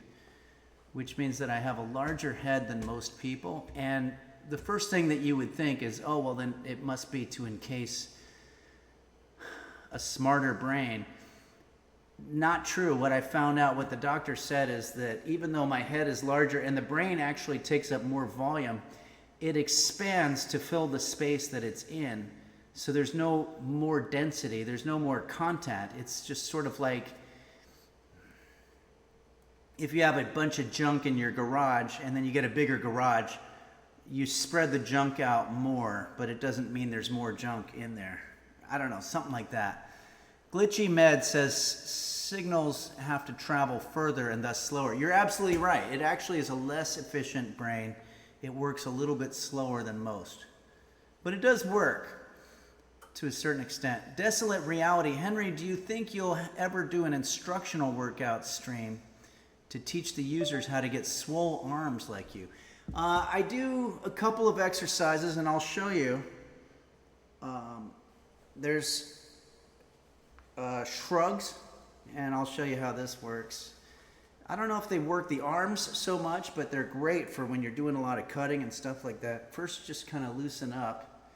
which means that I have a larger head than most people. And the first thing that you would think is, oh, well, then it must be to encase a smarter brain. Not true. What I found out, what the doctor said, is that even though my head is larger and the brain actually takes up more volume, it expands to fill the space that it's in. So there's no more density, there's no more content. It's just sort of like if you have a bunch of junk in your garage and then you get a bigger garage, you spread the junk out more, but it doesn't mean there's more junk in there. I don't know, something like that. Glitchy Med says signals have to travel further and thus slower. You're absolutely right. It actually is a less efficient brain. It works a little bit slower than most. But it does work to a certain extent. Desolate Reality. Henry, do you think you'll ever do an instructional workout stream to teach the users how to get swole arms like you? I do a couple of exercises, and I'll show you. There's shrugs, and I'll show you how this works. I don't know if they work the arms so much, but they're great for when you're doing a lot of cutting and stuff like that. First, just kind of loosen up.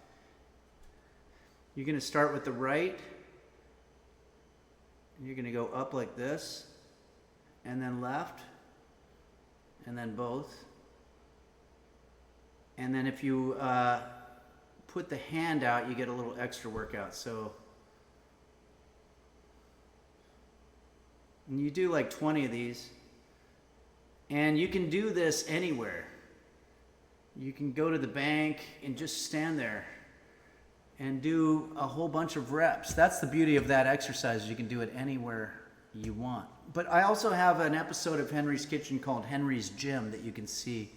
You're going to start with the right. You're going to go up like this, and then left, and then both. And then if you put the hand out, you get a little extra workout. So and you do like 20 of these. And you can do this anywhere. You can go to the bank and just stand there and do a whole bunch of reps. That's the beauty of that exercise. You can do it anywhere you want. But I also have an episode of Henry's Kitchen called Henry's Gym that you can see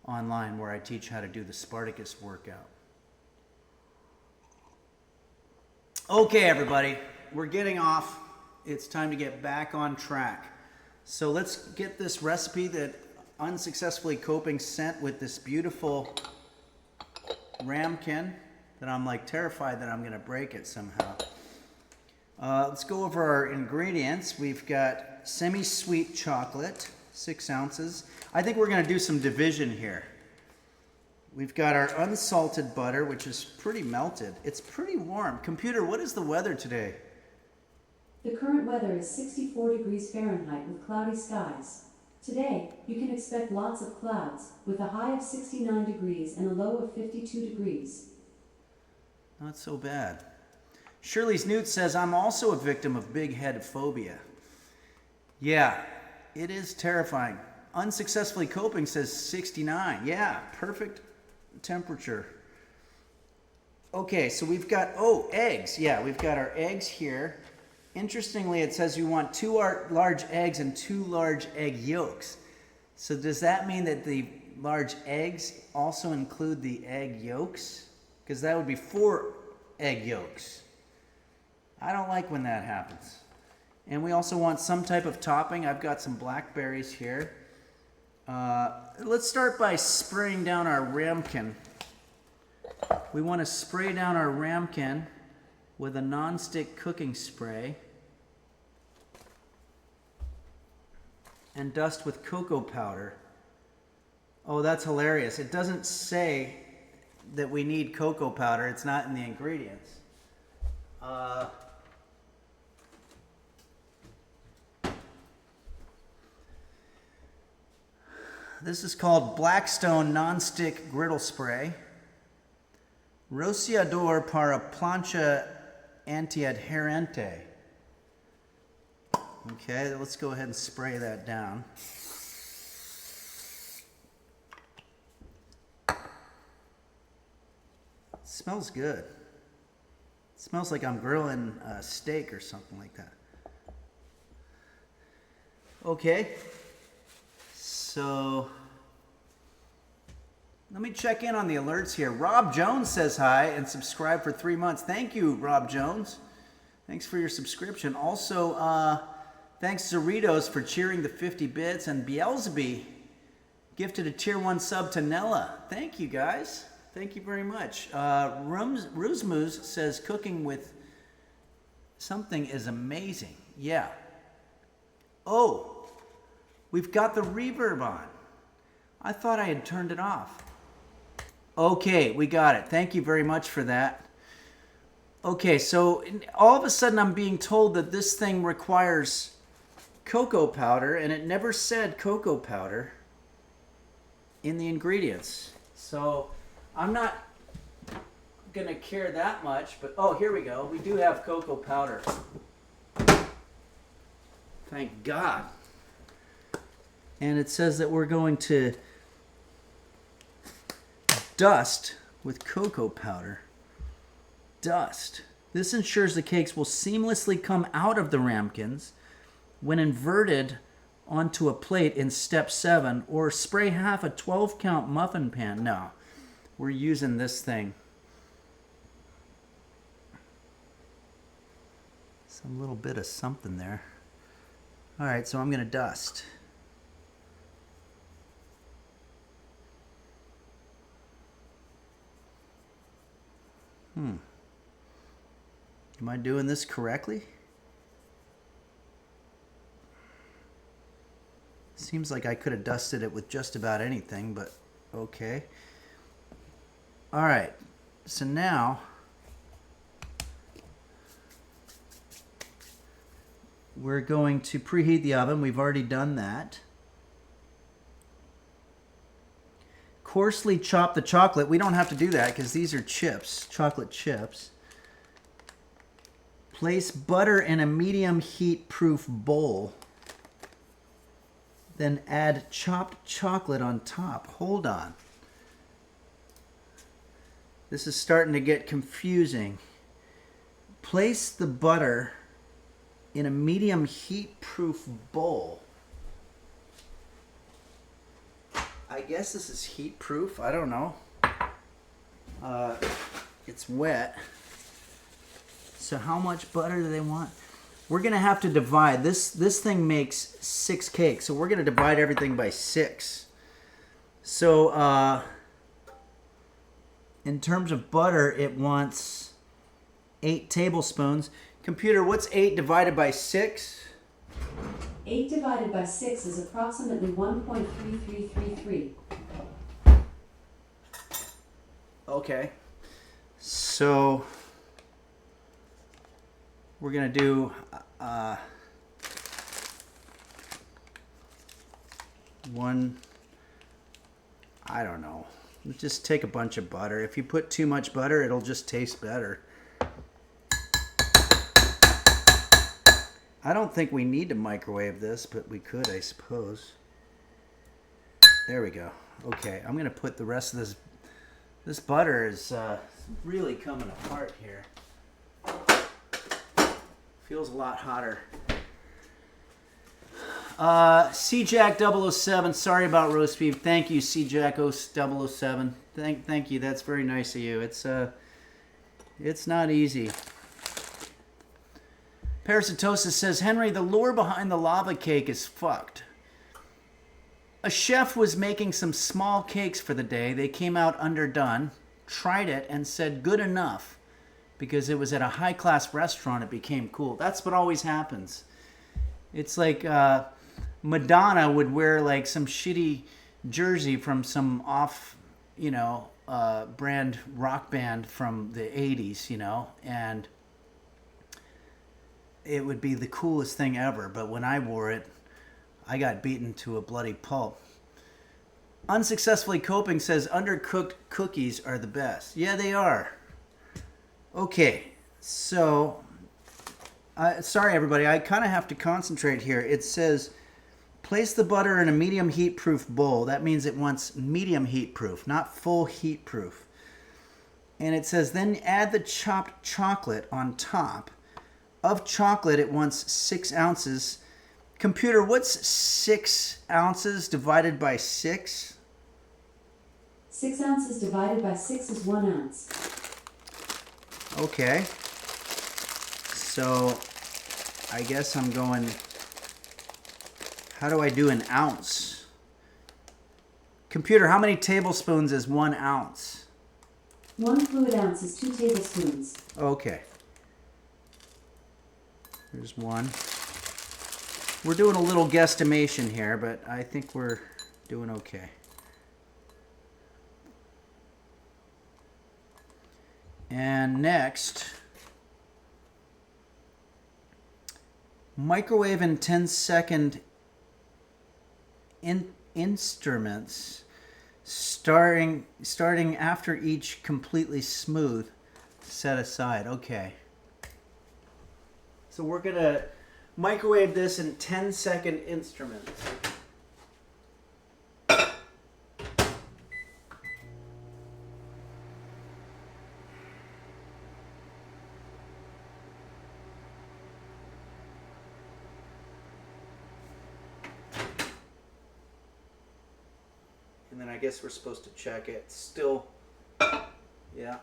online where I teach how to do the Spartacus workout. Okay, everybody, we're getting off. It's time to get back on track. So let's get this recipe that Unsuccessfully Coping sent with this beautiful ramekin that I'm like terrified that I'm gonna break it somehow. Let's go over our ingredients. We've got semi-sweet chocolate, 6 ounces. I think we're gonna do some division here. We've got our unsalted butter, which is pretty melted. It's pretty warm. Computer, what is the weather today? The current weather is 64 degrees Fahrenheit with cloudy skies. Today, you can expect lots of clouds, with a high of 69 degrees and a low of 52 degrees. Not so bad. Shirley's Newt says, I'm also a victim of big head phobia. Yeah, it is terrifying. Unsuccessfully Coping says 69. Yeah, perfect temperature. Okay, so we've got, eggs. Yeah, we've got our eggs here. Interestingly, it says you want 2 large eggs and 2 large egg yolks. So does that mean that the large eggs also include the egg yolks? Because that would be 4 egg yolks. I don't like when that happens. And we also want some type of topping. I've got some blackberries here. Let's start by spraying down our ramekin. We want to spray down our ramekin with a non-stick cooking spray and dust with cocoa powder. Oh, that's hilarious. It doesn't say that we need cocoa powder. It's not in the ingredients. This is called Blackstone Non-Stick Griddle Spray. Rociador para plancha antiadherente. Okay, let's go ahead and spray that down. It smells good. It smells like I'm grilling a steak or something like that. Okay, so let me check in on the alerts here. Rob Jones says hi and subscribe for 3 months. Thank you, Rob Jones. Thanks for your subscription. Also, thanks Zeritos for cheering the 50 bits, and Beelzebub gifted a tier 1 sub to Nella. Thank you, guys. Thank you very much. Ruzmuz says cooking with something is amazing. Yeah. Oh, we've got the reverb on. I thought I had turned it off. Okay, we got it. Thank you very much for that. Okay, so all of a sudden I'm being told that this thing requires cocoa powder, and it never said cocoa powder in the ingredients. So I'm not gonna care that much, but oh, here we go. We do have cocoa powder. Thank God. And it says that we're going to dust with cocoa powder. Dust. This ensures the cakes will seamlessly come out of the ramekins when inverted onto a plate in step 7, or spray half a 12-count muffin pan. No, we're using this thing. Some little bit of something there. All right, so I'm going to dust. Am I doing this correctly? Seems like I could have dusted it with just about anything, but okay. All right, so now we're going to preheat the oven. We've already done that. Coarsely chop the chocolate. We don't have to do that because these are chips, chocolate chips. Place butter in a medium heat proof bowl. Then add chopped chocolate on top. Hold on. This is starting to get confusing. Place the butter in a medium heat proof bowl. I guess this is heat proof. I don't know. It's wet. So how much butter do they want? We're going to have to divide. This thing makes 6 cakes, so we're going to divide everything by 6. So in terms of butter, it wants 8 tablespoons. Computer, what's 8 divided by 6? 8 divided by 6 is approximately 1.3333. Okay. So we're going to do one, I don't know. Just take a bunch of butter. If you put too much butter, it'll just taste better. I don't think we need to microwave this, but we could, I suppose. There we go. Okay, I'm going to put the rest of this. This butter is really coming apart here. Feels a lot hotter. CJack007, sorry about roast beef. Thank you, CJack007. Thank you. That's very nice of you. It's not easy. Parasitosis says, Henry, the lure behind the lava cake is fucked. A chef was making some small cakes for the day. They came out underdone, tried it, and said good enough. Because it was at a high-class restaurant, it became cool. That's what always happens. It's like Madonna would wear like some shitty jersey from some off, brand rock band from the 80s, and it would be the coolest thing ever. But when I wore it, I got beaten to a bloody pulp. Unsuccessfully Coping says undercooked cookies are the best. Yeah, they are. Okay, so, sorry everybody, I kind of have to concentrate here. It says, place the butter in a medium heat proof bowl. That means it wants medium heat proof, not full heat proof. And it says, then add the chopped chocolate on top. Of chocolate, it wants 6 ounces. Computer, what's 6 ounces divided by 6? 6 ounces divided by 6 is 1 ounce. Okay, so I guess I'm going, how do I do an ounce? Computer, how many tablespoons is 1 ounce? 1 fluid ounce is 2 tablespoons. Okay. There's 1. We're doing a little guesstimation here, but I think we're doing okay. And next, microwave in 10-second instruments, starting after each completely smooth, set aside. Okay. So we're gonna microwave this in 10-second increments. And then I guess we're supposed to check it. Still, yeah.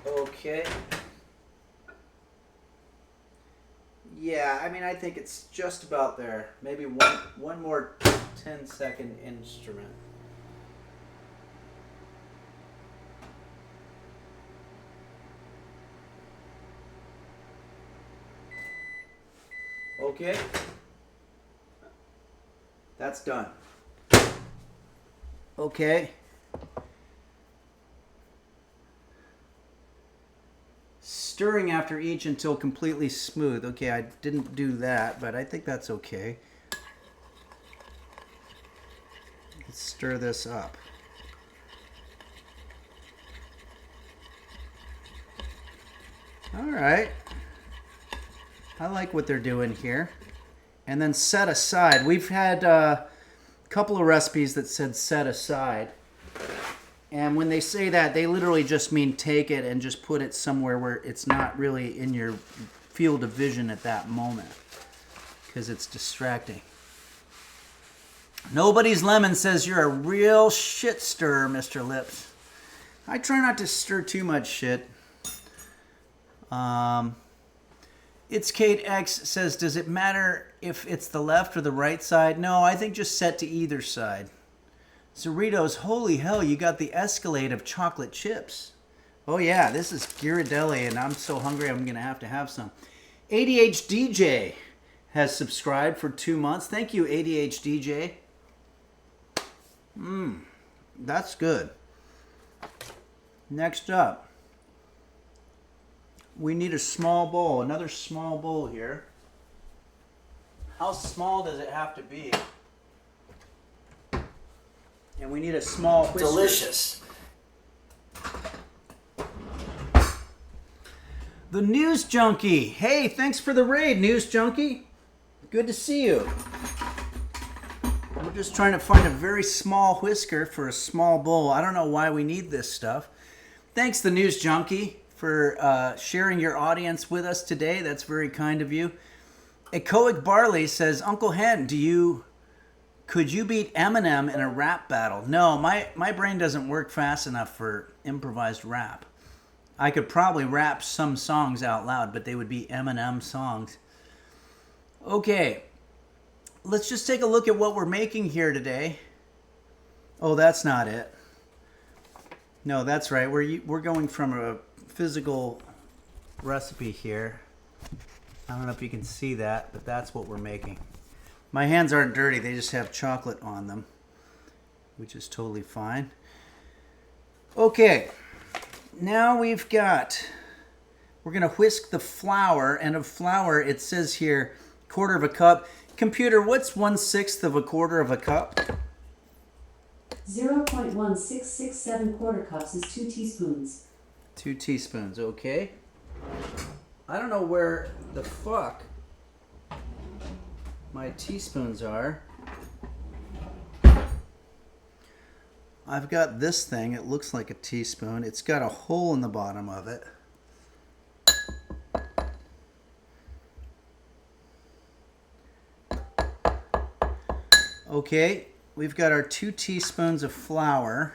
Okay. Yeah, I mean, I think it's just about there. Maybe one more 10-second instrument. Okay. That's done. Okay. Stirring after each until completely smooth. Okay, I didn't do that, but I think that's okay. Let's stir this up. All right. I like what they're doing here. And then set aside. We've had a couple of recipes that said set aside. And when they say that, they literally just mean take it and just put it somewhere where it's not really in your field of vision at that moment, because it's distracting. Nobody's Lemon says you're a real shit stirrer, Mr. Lips. I try not to stir too much shit. It's Kate X says, does it matter if it's the left or the right side? No, I think just set to either side. Cerritos, holy hell, you got the Escalade of chocolate chips. Oh yeah, this is Ghirardelli, and I'm so hungry I'm going to have some. ADHDJ has subscribed for 2 months. Thank you, ADHDJ. That's good. Next up, we need a small bowl, another small bowl here. How small does it have to be? And we need a small whisker. Delicious. The News Junkie. Hey, thanks for the raid, News Junkie. Good to see you. We're just trying to find a very small whisker for a small bowl. I don't know why we need this stuff. Thanks, the News Junkie, for sharing your audience with us today. That's very kind of you. Echoic Barley says, Uncle Hen, could you beat Eminem in a rap battle? No, my brain doesn't work fast enough for improvised rap. I could probably rap some songs out loud, but they would be Eminem songs. Okay, let's just take a look at what we're making here today. Oh, that's not it. No, that's right. We're going from a physical recipe here. I don't know if you can see that, but that's what we're making. My hands aren't dirty, they just have chocolate on them, which is totally fine. Okay, now we're going to whisk the flour, and of flour it says here 1/4 of a cup. Computer, what's 1/6 of a 1/4 of a cup? 0.1667 quarter cups is 2 teaspoons. 2 teaspoons, okay. I don't know where the fuck my teaspoons are. I've got this thing, it looks like a teaspoon. It's got a hole in the bottom of it. Okay, we've got our 2 teaspoons of flour.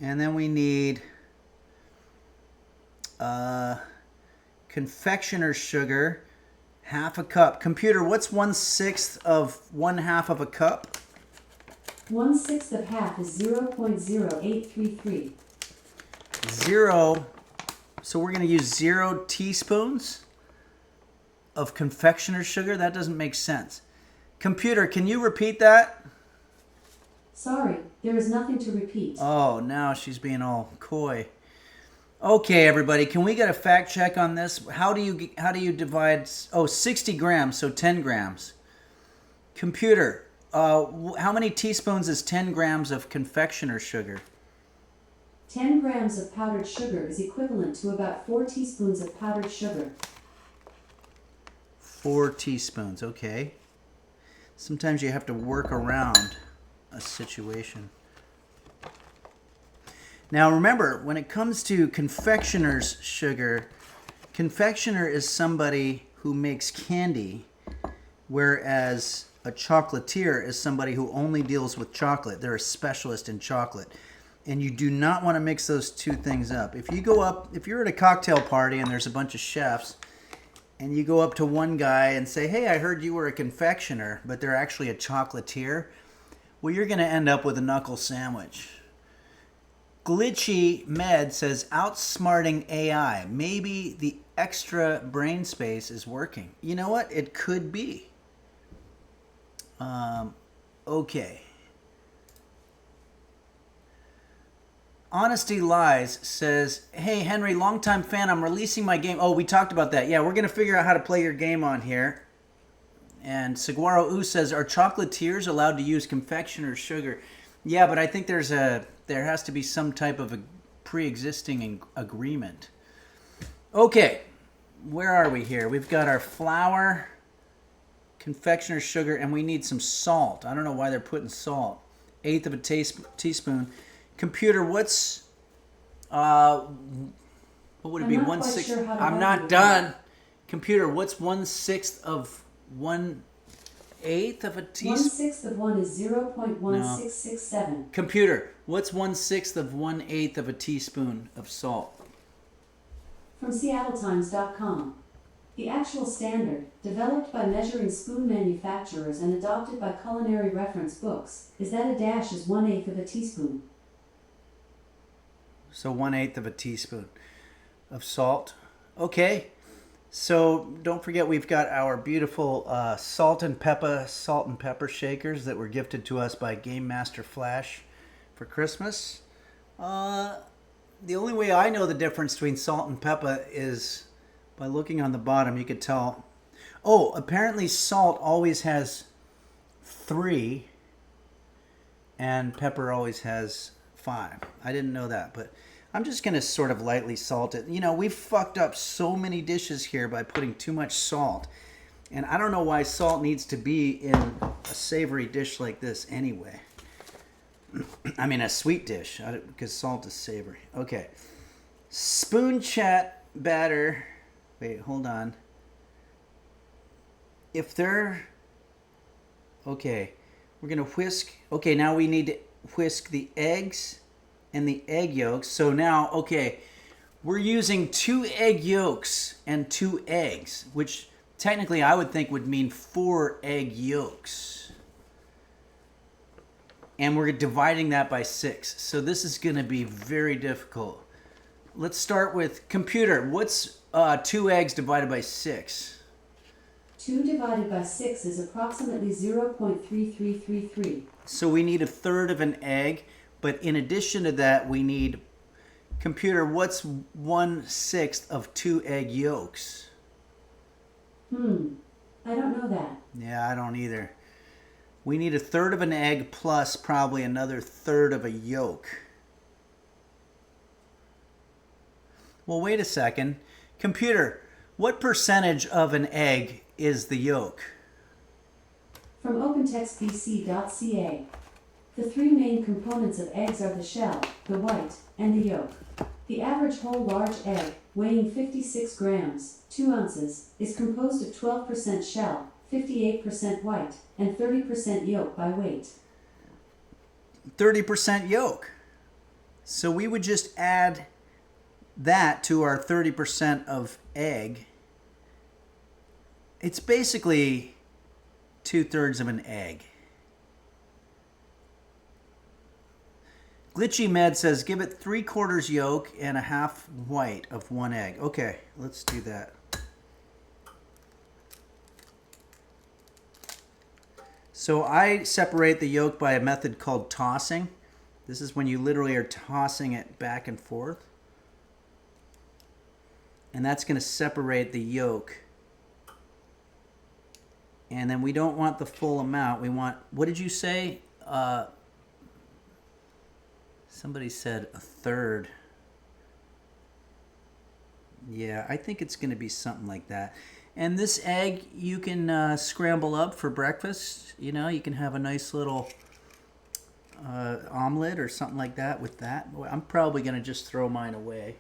And then we need confectioner's sugar, 1/2 a cup. Computer, what's 1/6 of 1/2 of a cup? 1/6 of half is 0.0833. So we're going to use 0 teaspoons of confectioner's sugar? That doesn't make sense. Computer, can you repeat that? Sorry, there is nothing to repeat. Oh, now she's being all coy. Okay, everybody, can we get a fact check on this? How do you divide? Oh, 60 grams, so 10 grams. Computer, how many teaspoons is 10 grams of confectioner's sugar? 10 grams of powdered sugar is equivalent to about 4 teaspoons of powdered sugar. 4 teaspoons, okay. Sometimes you have to work around a situation. Now remember, when it comes to confectioner's sugar, confectioner is somebody who makes candy, whereas a chocolatier is somebody who only deals with chocolate. They're a specialist in chocolate. And you do not want to mix those two things up. If you're at a cocktail party and there's a bunch of chefs, and you go up to one guy and say, hey, I heard you were a confectioner, but they're actually a chocolatier, well, you're going to end up with a knuckle sandwich. Glitchy Med says outsmarting AI. Maybe the extra brain space is working. You know what? It could be. Okay. Honesty Lies says, hey, Henry, longtime fan, I'm releasing my game. Oh, we talked about that. Yeah, we're going to figure out how to play your game on here. And Saguaro U says, are chocolatiers allowed to use confectioner's sugar? Yeah, but I think there has to be some type of a pre-existing agreement. Okay, where are we here? We've got our flour, confectioner's sugar, and we need some salt. I don't know why they're putting salt. 1/8 of a teaspoon. Computer, what's what would it be? 1/6. Sure I'm not done. Computer, what's 1/6 of 1/8 of a teaspoon? 1/6 of 1 is 0.1667. Computer, what's 1/6 of 1/8 of a teaspoon of salt? From SeattleTimes.com. The actual standard, developed by measuring spoon manufacturers and adopted by culinary reference books, is that a dash is 1/8 of a teaspoon. So 1/8 of a teaspoon of salt. Okay. So don't forget we've got our beautiful salt and pepper shakers that were gifted to us by Game Master Flash for Christmas. The only way I know the difference between salt and pepper is by looking on the bottom. You could tell. Oh, apparently salt always has 3 and pepper always has 5. I didn't know that, but I'm just going to sort of lightly salt it. You know, we've fucked up so many dishes here by putting too much salt. And I don't know why salt needs to be in a savory dish like this anyway. I mean, a sweet dish, because salt is savory. Okay. Spoon chat batter. Wait, hold on. If they're... Okay. We're going to whisk. Okay, now we need to whisk the eggs and the egg yolks. So now, okay, we're using 2 egg yolks and 2 eggs, which technically I would think would mean 4 egg yolks. And we're dividing that by 6. So this is going to be very difficult. Let's start with computer. What's 2 eggs divided by 6? 2 divided by 6 is approximately 0.3333. So we need 1/3 of an egg. But in addition to that, we need... Computer, what's 1/6 of 2 egg yolks? I don't know that. Yeah, I don't either. We need 1/3 of an egg plus probably another 1/3 of a yolk. Well, wait a second. Computer, what percentage of an egg is the yolk? From opentextbc.ca. The 3 main components of eggs are the shell, the white, and the yolk. The average whole large egg, weighing 56 grams, 2 ounces, is composed of 12% shell, 58% white, and 30% yolk by weight. 30% yolk. So we would just add that to our 30% of egg. It's basically 2/3 of an egg. Glitchy Med says, give it 3/4 yolk and 1/2 white of 1 egg. Okay, let's do that. So I separate the yolk by a method called tossing. This is when you literally are tossing it back and forth. And that's going to separate the yolk. And then we don't want the full amount. We want, what did you say? Somebody said 1/3. Yeah, I think it's going to be something like that. And this egg you can scramble up for breakfast. You know, you can have a nice little omelet or something like that with that. I'm probably going to just throw mine away.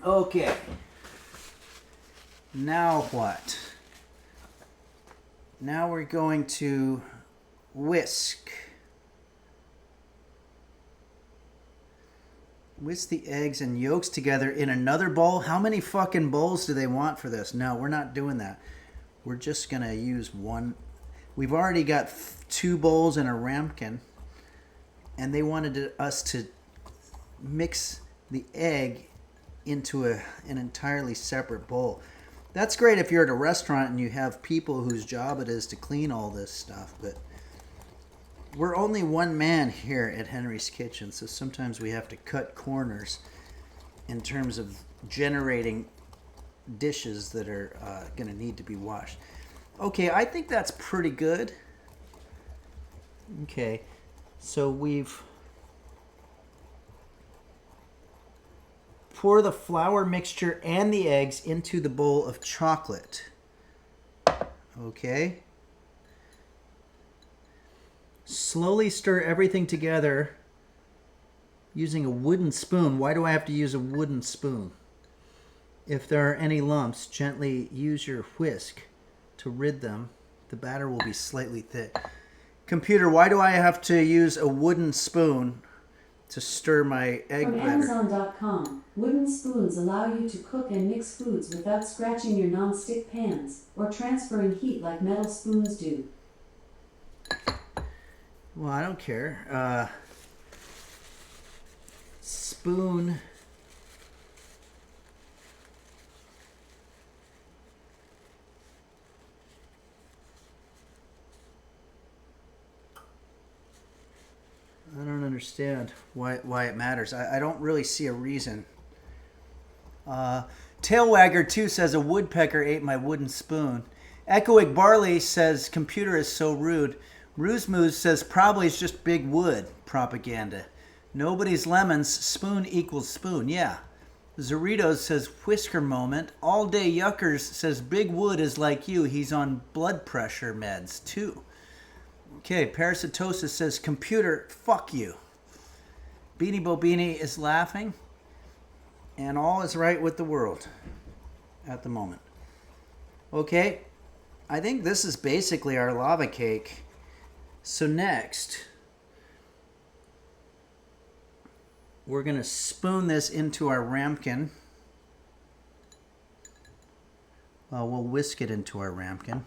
Okay. Now what? Now we're going to whisk. Whisk the eggs and yolks together in another bowl. How many fucking bowls do they want for this? No, we're not doing that. We're just going to use one. We've already got 2 bowls and a ramekin. and they wanted us to mix the egg into an entirely separate bowl. That's great if you're at a restaurant and you have people whose job it is to clean all this stuff, but we're only one man here at Henry's Kitchen, so sometimes we have to cut corners in terms of generating dishes that are going to need to be washed. Okay, I think that's pretty good. Okay, so we've pour the flour mixture and the eggs into the bowl of chocolate. Okay. Slowly stir everything together using a wooden spoon. Why do I have to use a wooden spoon? If there are any lumps, gently use your whisk to rid them. The batter will be slightly thick. Computer, why do I have to use a wooden spoon to stir my egg From batter? Amazon.com, wooden spoons allow you to cook and mix foods without scratching your non-stick pans or transferring heat like metal spoons do. Well, I don't care. Spoon. I don't understand why it matters. I don't really see a reason. Tailwagger 2 says a woodpecker ate my wooden spoon. Echoic Barley says computer is so rude. Roosmoose says probably it's just big wood propaganda. Nobody's Lemons, spoon equals spoon. Yeah. Zeritos says whisker moment. All Day Yuckers says big wood is like you. He's on blood pressure meds too. Okay, Parasitosis says, computer, fuck you. Beanie Bobini is laughing. And all is right with the world at the moment. Okay, I think this is basically our lava cake. So next, we're going to spoon this into our ramekin. Well, we'll whisk it into our ramekin.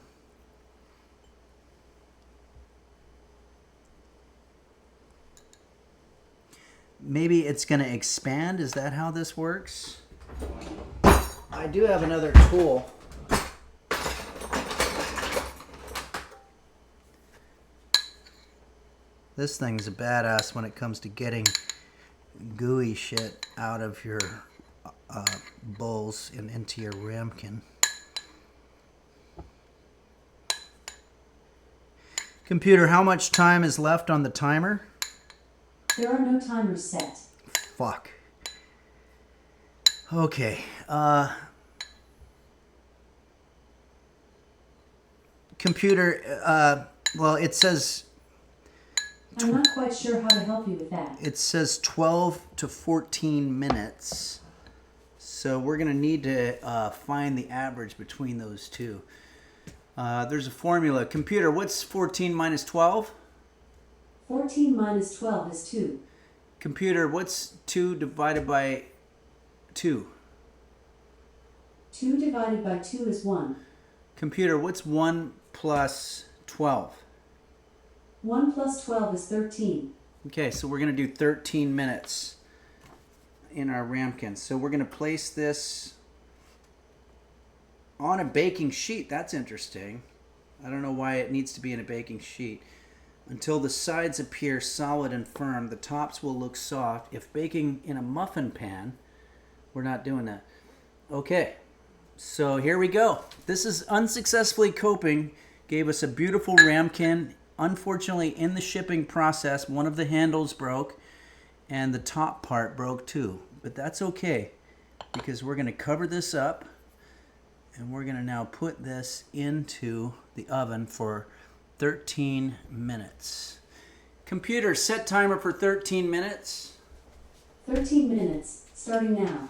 Maybe it's going to expand. Is that how this works? I do have another tool. This thing's a badass when it comes to getting gooey shit out of your bowls and into your ramekin. Computer, how much time is left on the timer? There are no timers set. Fuck. Okay. Computer, well, it says... I'm not quite sure how to help you with that. It says 12 to 14 minutes. So we're going to need to find the average between those two. There's a formula. Computer, what's 14 minus 12? 14 minus 12 is 2. Computer, what's 2 divided by 2? 2 divided by 2 is 1. Computer, what's 1 plus 12? 1 plus 12 is 13. Okay, so we're going to do 13 minutes in our ramekin. So we're going to place this on a baking sheet. That's interesting. I don't know why it needs to be in a baking sheet. Until the sides appear solid and firm, the tops will look soft. If baking in a muffin pan, we're not doing that. Okay, so here we go. This is Unsuccessfully Coping. Gave us a beautiful ramekin. Unfortunately, in the shipping process, one of the handles broke and the top part broke too. But that's okay, because we're going to cover this up and we're going to now put this into the oven for 13 minutes. Computer, set timer for 13 minutes. 13 minutes, starting now.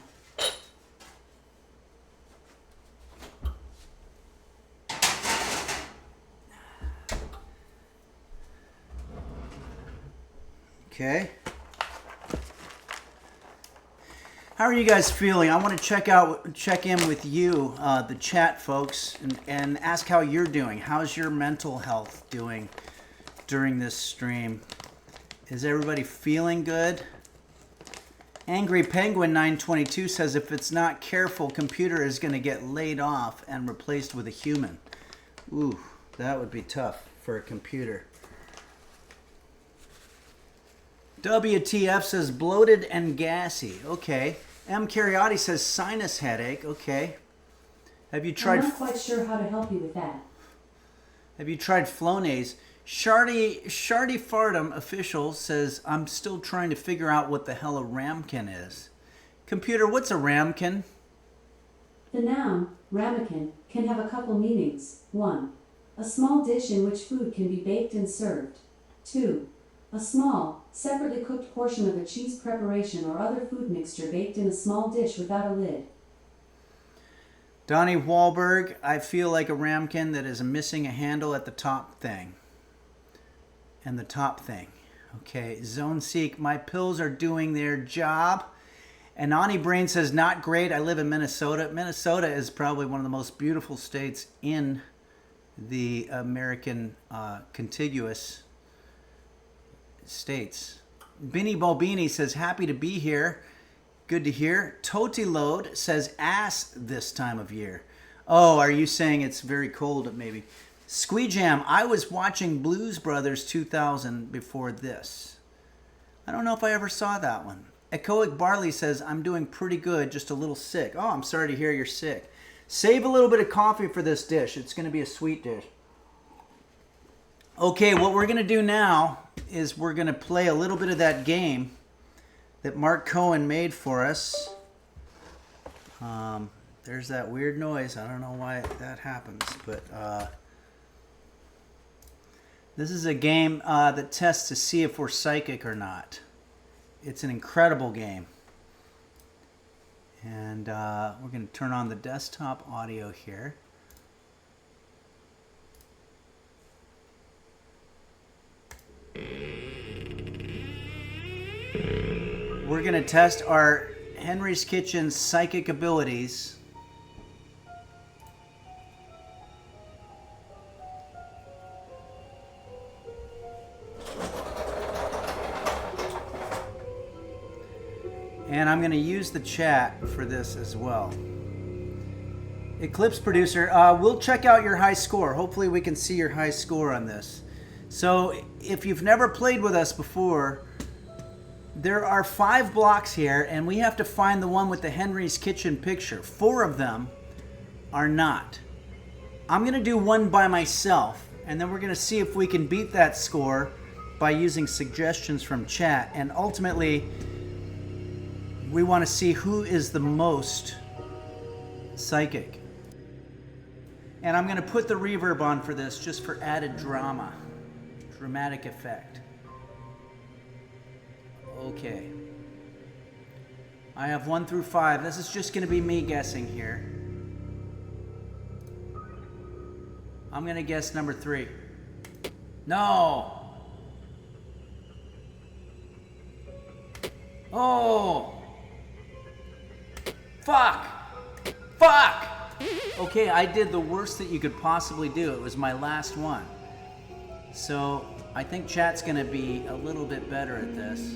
Okay. How are you guys feeling? I want to check in with you, the chat folks, and ask how you're doing. How's your mental health doing during this stream? Is everybody feeling good? Angry Penguin 922 says if it's not careful, computer is going to get laid off and replaced with a human. Ooh, that would be tough for a computer. WTF says bloated and gassy. Okay. M. Cariotti says sinus headache. Okay. Have you tried... I'm not quite sure how to help you with that. Have you tried Flonase? Shardy Fardum official says, I'm still trying to figure out what the hell a ramekin is. Computer, what's a ramekin? The noun, ramekin, can have a couple meanings. 1. A small dish in which food can be baked and served. 2. A small, separately cooked portion of a cheese preparation or other food mixture baked in a small dish without a lid. Donnie Wahlberg, I feel like a ramekin that is missing a handle at the top thing. And the top thing. Okay, Zone Seek, my pills are doing their job. And Ani Brain says, not great, I live in Minnesota. Minnesota is probably one of the most beautiful states in the American contiguous states. Binny Bobini says, happy to be here. Good to hear. Toti Load says, ass this time of year. Oh, are you saying it's very cold maybe? Squeejam, I was watching Blues Brothers 2000 before this. I don't know if I ever saw that one. Echoic Barley says, I'm doing pretty good, just a little sick. Oh, I'm sorry to hear you're sick. Save a little bit of coffee for this dish. It's going to be a sweet dish. Okay, what we're going to do now is we're going to play a little bit of that game that Mark Cohen made for us. There's that weird noise. I don't know why that happens, but this is a game that tests to see if we're psychic or not. It's an incredible game. And we're going to turn on the desktop audio here. We're going to test our Henry's Kitchen psychic abilities. And I'm going to use the chat for this as well. Eclipse Producer, we'll check out your high score. Hopefully we can see your high score on this. So if you've never played with us before, there are 5 blocks here, and we have to find the one with the Henry's Kitchen picture. 4 of them are not. I'm going to do one by myself, and then we're going to see if we can beat that score by using suggestions from chat. And ultimately, we want to see who is the most psychic. And I'm going to put the reverb on for this just for added drama, dramatic effect. Okay. I have 1 through 5. This is just going to be me guessing here. I'm going to guess number 3. No! Oh! Fuck! Fuck! Okay, I did the worst that you could possibly do. It was my last one. So, I think chat's going to be a little bit better at this.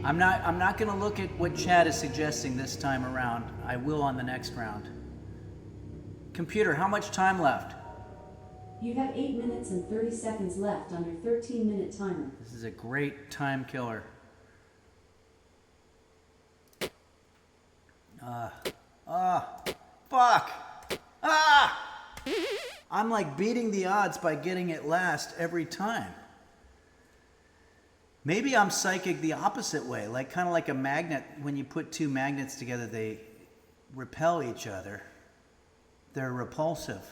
I'm not going to look at what chat is suggesting this time around. I will on the next round. Computer, how much time left? You have 8 minutes and 30 seconds left on your 13-minute timer. This is a great time killer. Fuck! I'm like beating the odds by getting it last every time. Maybe I'm psychic the opposite way, like kind of like a magnet. When you put 2 magnets together, they repel each other. They're repulsive.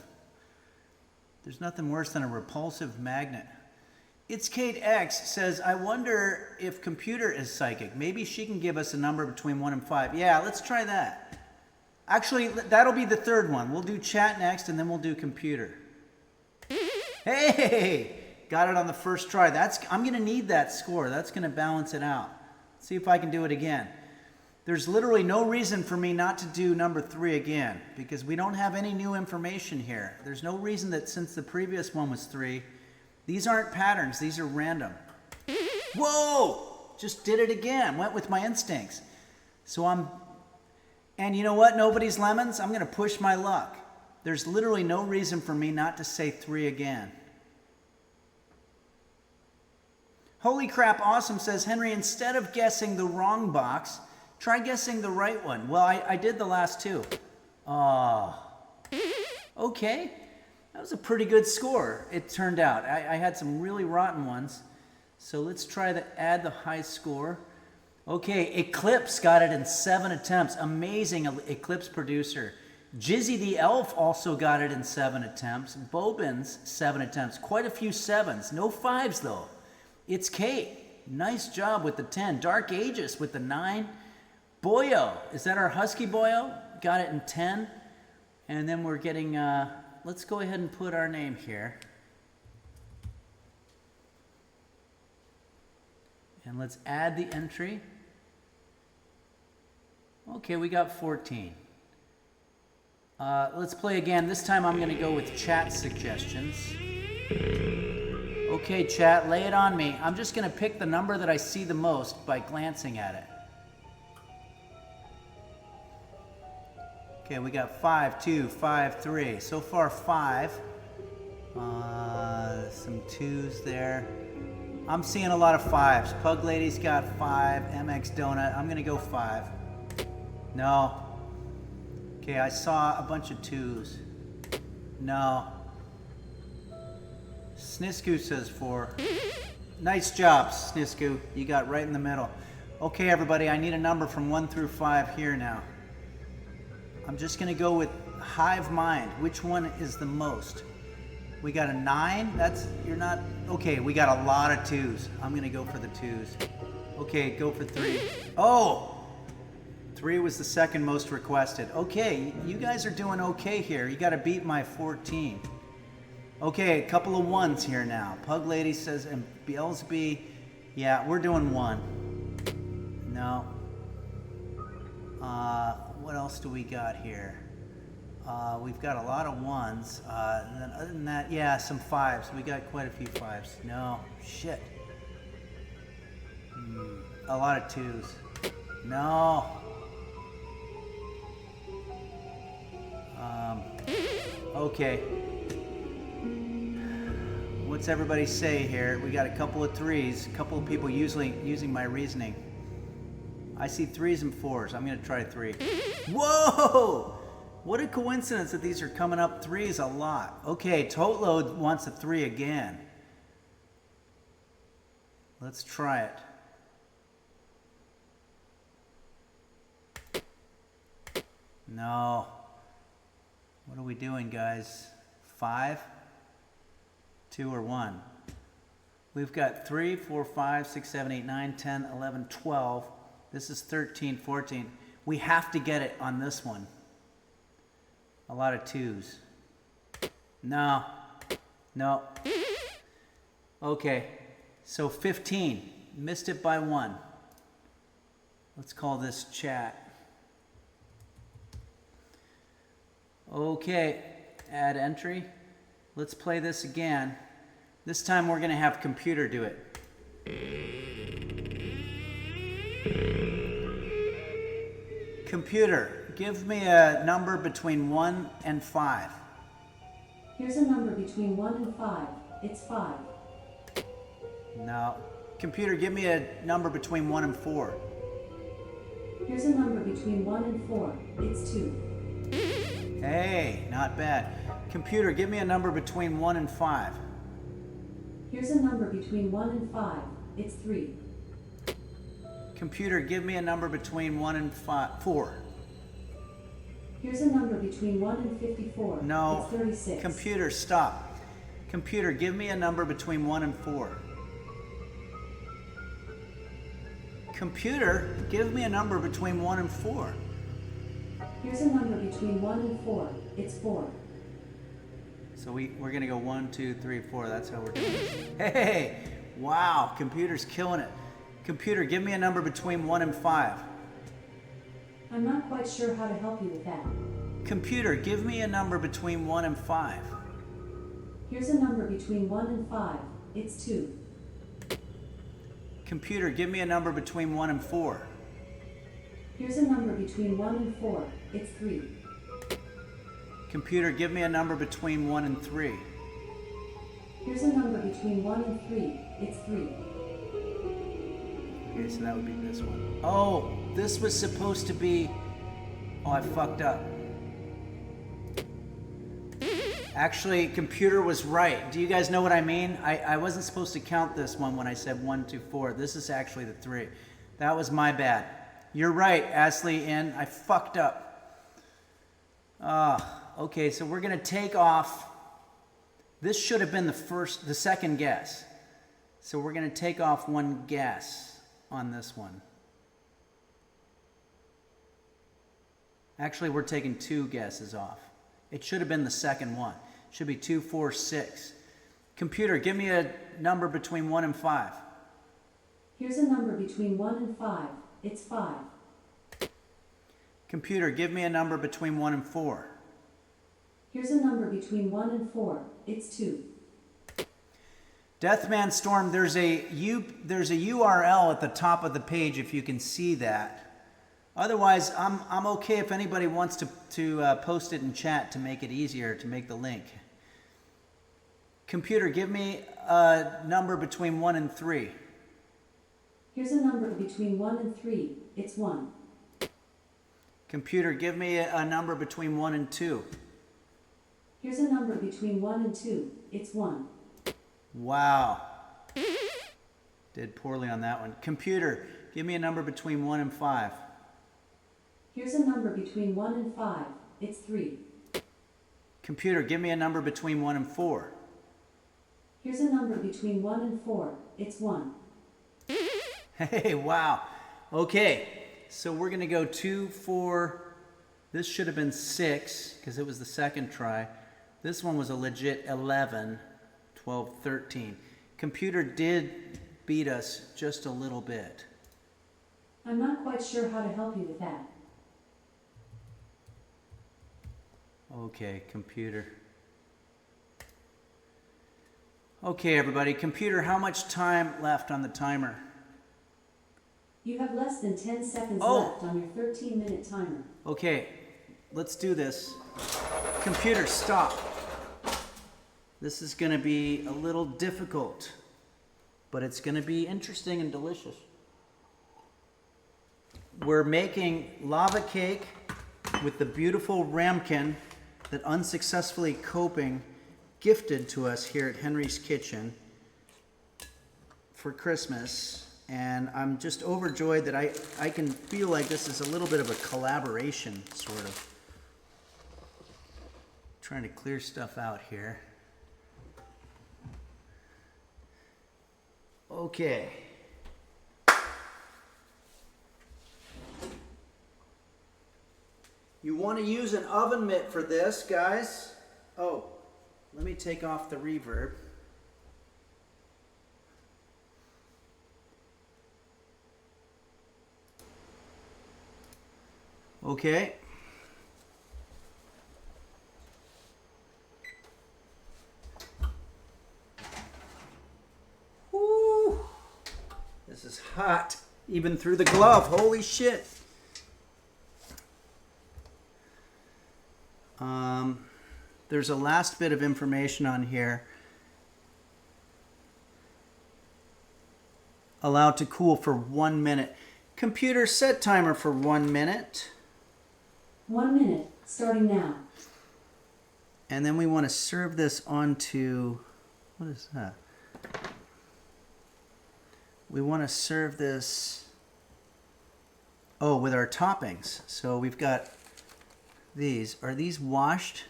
There's nothing worse than a repulsive magnet. It's Kate X says, I wonder if computer is psychic. Maybe she can give us a number between 1 and 5. Yeah, let's try that. Actually, that'll be the 3rd one. We'll do chat next, and then we'll do computer. Hey! Got it on the first try. I'm going to need that score. That's going to balance it out. Let's see if I can do it again. There's literally no reason for me not to do number 3 again, because we don't have any new information here. There's no reason that since the previous one was 3, These aren't patterns, these are random. Whoa! Just did it again, went with my instincts. And you know what, nobody's lemons? I'm gonna push my luck. There's literally no reason for me not to say 3 again. Holy crap, awesome, says Henry, instead of guessing the wrong box, try guessing the right one. Well, I did the last 2. Okay, that was a pretty good score, it turned out. I had some really rotten ones. So let's try to add the high score. Okay, Eclipse got it in 7 attempts. Amazing Eclipse producer. Jizzy the Elf also got it in 7 attempts. Bobins, 7 attempts. Quite a few 7s. No 5s though. It's Kate. Nice job with the 10. Dark Aegis with the 9. Boyo, is that our Husky Boyo? Got it in 10. And then we're getting, let's go ahead and put our name here. And let's add the entry. Okay, we got 14. Let's play again. This time I'm going to go with chat suggestions. Okay, chat, lay it on me. I'm just going to pick the number that I see the most by glancing at it. Okay, we got 5, 2, 5, 3. So far, 5. Some 2s there. I'm seeing a lot of 5s. Pug Lady's got 5. MX Donut. I'm going to go 5. No. Okay, I saw a bunch of 2s. No. Snisku says 4. Nice job, Snisku. You got right in the middle. Okay, everybody, I need a number from 1 through 5 here now. I'm just going to go with Hive Mind. Which one is the most? We got a 9. You're not... Okay, we got a lot of 2s. I'm going to go for the 2s. Okay, go for 3. Oh! 3 was the second most requested. Okay, you guys are doing okay here. You got to beat my 14. Okay, a couple of 1s here now. Pug Lady says, and Beelsby, yeah, we're doing 1. No. What else do we got here? We've got a lot of 1s. And then other than that, yeah, some 5s. We got quite a few 5s. No, shit. A lot of 2s. No. Okay. What's everybody say here? We got a couple of 3s. A couple of people usually using my reasoning. I see 3s and 4s. I'm going to try 3. Whoa! What a coincidence that these are coming up 3s a lot. Okay, Totload wants a 3 again. Let's try it. No. What are we doing, guys? 5? 2 or 1? We've got 3, 4, 5, 6, 7, 8, 9, 10, 11, 12. This is 13, 14. We have to get it on this one. A lot of 2s. No. No. Okay. So 15. Missed it by 1. Let's call this chat. Okay. Add entry. Let's play this again. This time we're going to have computer do it. Computer, give me a number between 1 and 5. Here's a number between 1 and 5. It's 5. No. Computer, give me a number between 1 and 4. Here's a number between 1 and 4. It's 2. Hey, not bad. Computer, give me a number between 1 and 5. Here's a number between 1 and 5. It's 3. Computer, give me a number between 1 and 4. Here's a number between 1 and 54. No. It's 36. Computer, stop. Computer, give me a number between 1 and 4. Computer, give me a number between 1 and 4. Here's a number between 1 and 4. It's 4. So we're going to go 1, 2, 3, 4. That's how we're doing it. Hey! Wow, computer's killing it. Computer, give me a number between 1 and 5. I'm not quite sure how to help you with that. Computer, give me a number between 1 and 5. Here's a number between 1 and 5. It's 2. Computer, give me a number between 1 and 4. Here's a number between 1 and 4. It's 3. Computer, give me a number between 1 and 3. Here's a number between 1 and 3. It's 3. Okay, so that would be this one. Oh, this was supposed to be... Oh, I fucked up. Actually, computer was right. Do you guys know what I mean? I wasn't supposed to count this one when I said 1, 2, 4. This is actually the 3. That was my bad. You're right, Ashley N. I fucked up. Okay, so we're gonna take off. This should have been the second guess. So we're gonna take off one guess on this one. Actually, we're taking 2 guesses off. It should have been the second one. It should be 2, 4, 6. Computer, give me a number between 1 and 5. Here's a number between 1 and 5. It's 5. Computer, give me a number between 1 and 4. Here's a number between 1 and 4. It's 2. Deathman Storm, there's a URL at the top of the page if you can see that. Otherwise, I'm okay if anybody wants to post it in chat to make it easier, to make the link. Computer, give me a number between 1 and 3. Here's a number between 1 and 3. It's 1. Computer, give me a number between 1 and 2. Here's a number between 1 and 2. It's 1. Wow. Did poorly on that one. Computer, give me a number between 1 and 5. Here's a number between 1 and 5. It's 3. Computer, give me a number between 1 and 4. Here's a number between 1 and 4. It's 1. Hey, wow. Okay, so we're going to go 2, 4. This should have been 6 because it was the second try. This one was a legit 11, 12, 13. Computer did beat us just a little bit. I'm not quite sure how to help you with that. Okay, computer. Okay, everybody. Computer, how much time left on the timer? You have less than 10 seconds left on your 13-minute timer. Okay, let's do this. Computer, stop. This is going to be a little difficult, but it's going to be interesting and delicious. We're making lava cake with the beautiful ramekin that Unsuccessfullycoping gifted to us here at Henry's Kitchen for Christmas. And I'm just overjoyed that I can feel like this is a little bit of a collaboration, sort of. Trying to clear stuff out here. Okay. You want to use an oven mitt for this, guys. Oh, let me take off the reverb. Okay. Woo! This is hot, even through the glove. Holy shit. There's a last bit of information on here. Allowed to cool for 1 minute. Computer, set timer for 1 minute. 1 minute, starting now. And then we want to serve this onto, what is that? We want to serve this, oh, with our toppings. So we've got these. Are these washed?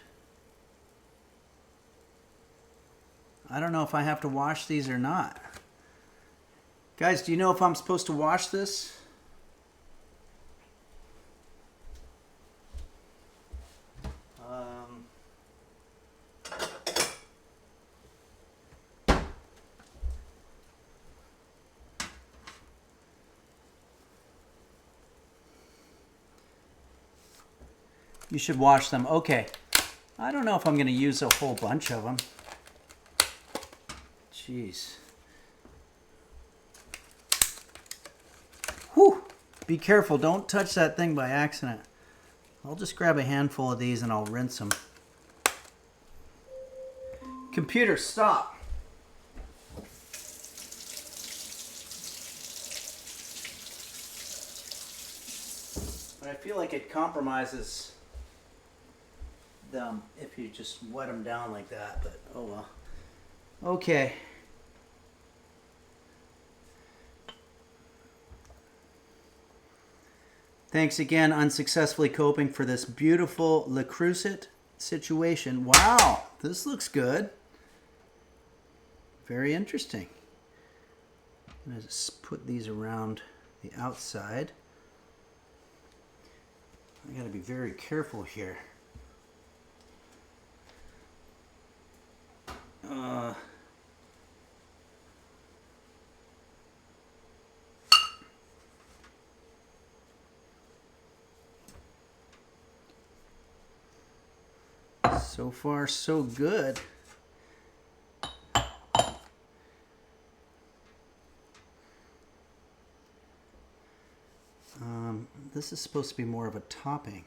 I don't know if I have to wash these or not. Guys, do you know if I'm supposed to wash this? You should wash them. Okay. I don't know if I'm going to use a whole bunch of them. Jeez. Whew. Be careful. Don't touch that thing by accident. I'll just grab a handful of these and I'll rinse them. Computer, stop. But I feel like it compromises them if you just wet them down like that, but oh well. Okay. Thanks again, Unsuccessfully Coping, for this beautiful Le Creuset situation. Wow, this looks good. Very interesting. I'm going to just put these around the outside. I got to be very careful here. So far, so good. This is supposed to be more of a topping.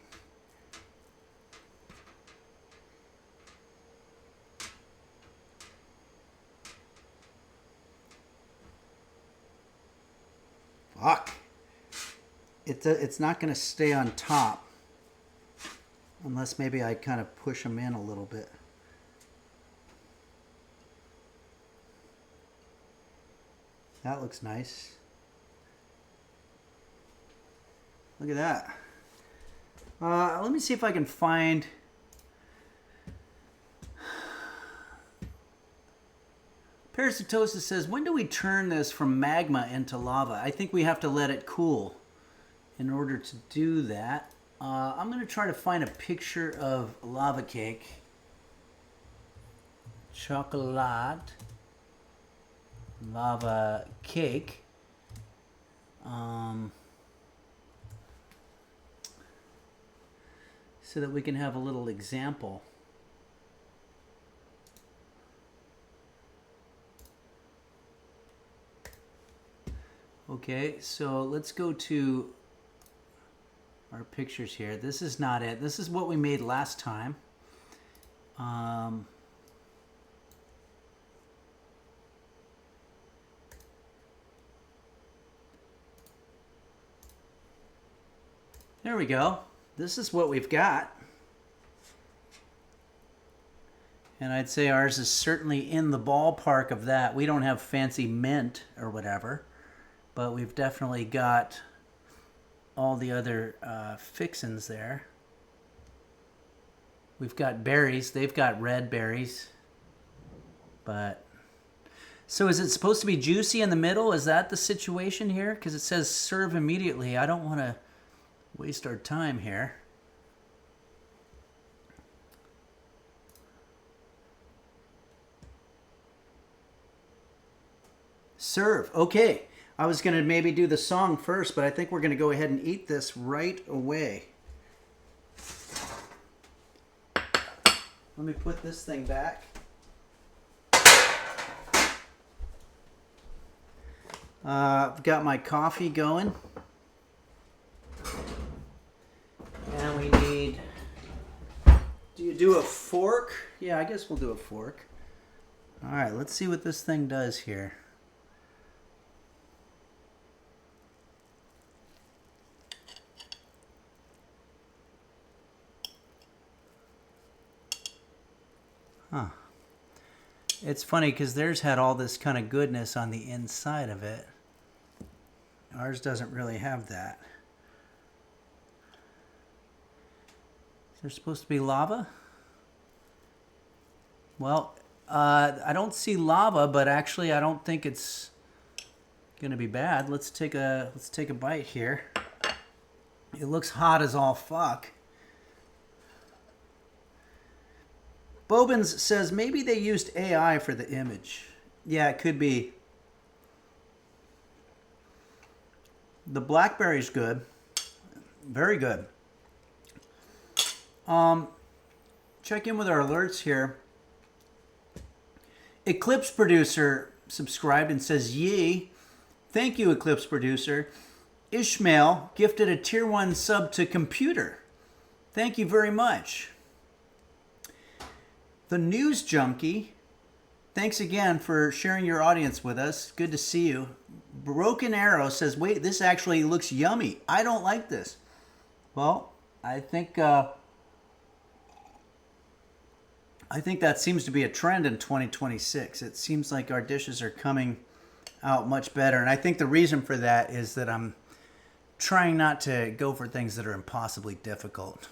Fuck. It's not going to stay on top. Unless maybe I kind of push them in a little bit. That looks nice. Look at that. Let me see if I can find... Parasitosis says, when do we turn this from magma into lava? I think we have to let it cool in order to do that. I'm going to try to find a picture of lava cake. Chocolate. Lava cake. So that we can have a little example. Okay, so let's go to our pictures here. This is not it. This is what we made last time. There we go. This is what we've got. And I'd say ours is certainly in the ballpark of that. We don't have fancy mint or whatever, but we've definitely got all the other fixins there. We've got berries. They've got red berries. But so is it supposed to be juicy in the middle? Is that the situation here? Because it says serve immediately. I don't want to waste our time here. Serve. Okay. I was going to maybe do the song first, but I think we're going to go ahead and eat this right away. Let me put this thing back. I've got my coffee going. And we need... Do you do a fork? Yeah, I guess we'll do a fork. All right, let's see what this thing does here. Huh. It's funny because theirs had all this kind of goodness on the inside of it. Ours doesn't really have that. Is there supposed to be lava? Well, I don't see lava, but actually I don't think it's gonna be bad. Let's take a bite here. It looks hot as all fuck. Bobins says maybe they used AI for the image. Yeah, it could be. The blackberry's good. Very good. Check in with our alerts here. Eclipse Producer subscribed and says, yay. Thank you, Eclipse Producer. Ishmael gifted a tier 1 sub to Computer. Thank you very much. The News Junkie, thanks again for sharing your audience with us. Good to see you. Broken Arrow says, wait, this actually looks yummy. I don't like this. Well, I think that seems to be a trend in 2026. It seems like our dishes are coming out much better. And I think the reason for that is that I'm trying not to go for things that are impossibly difficult.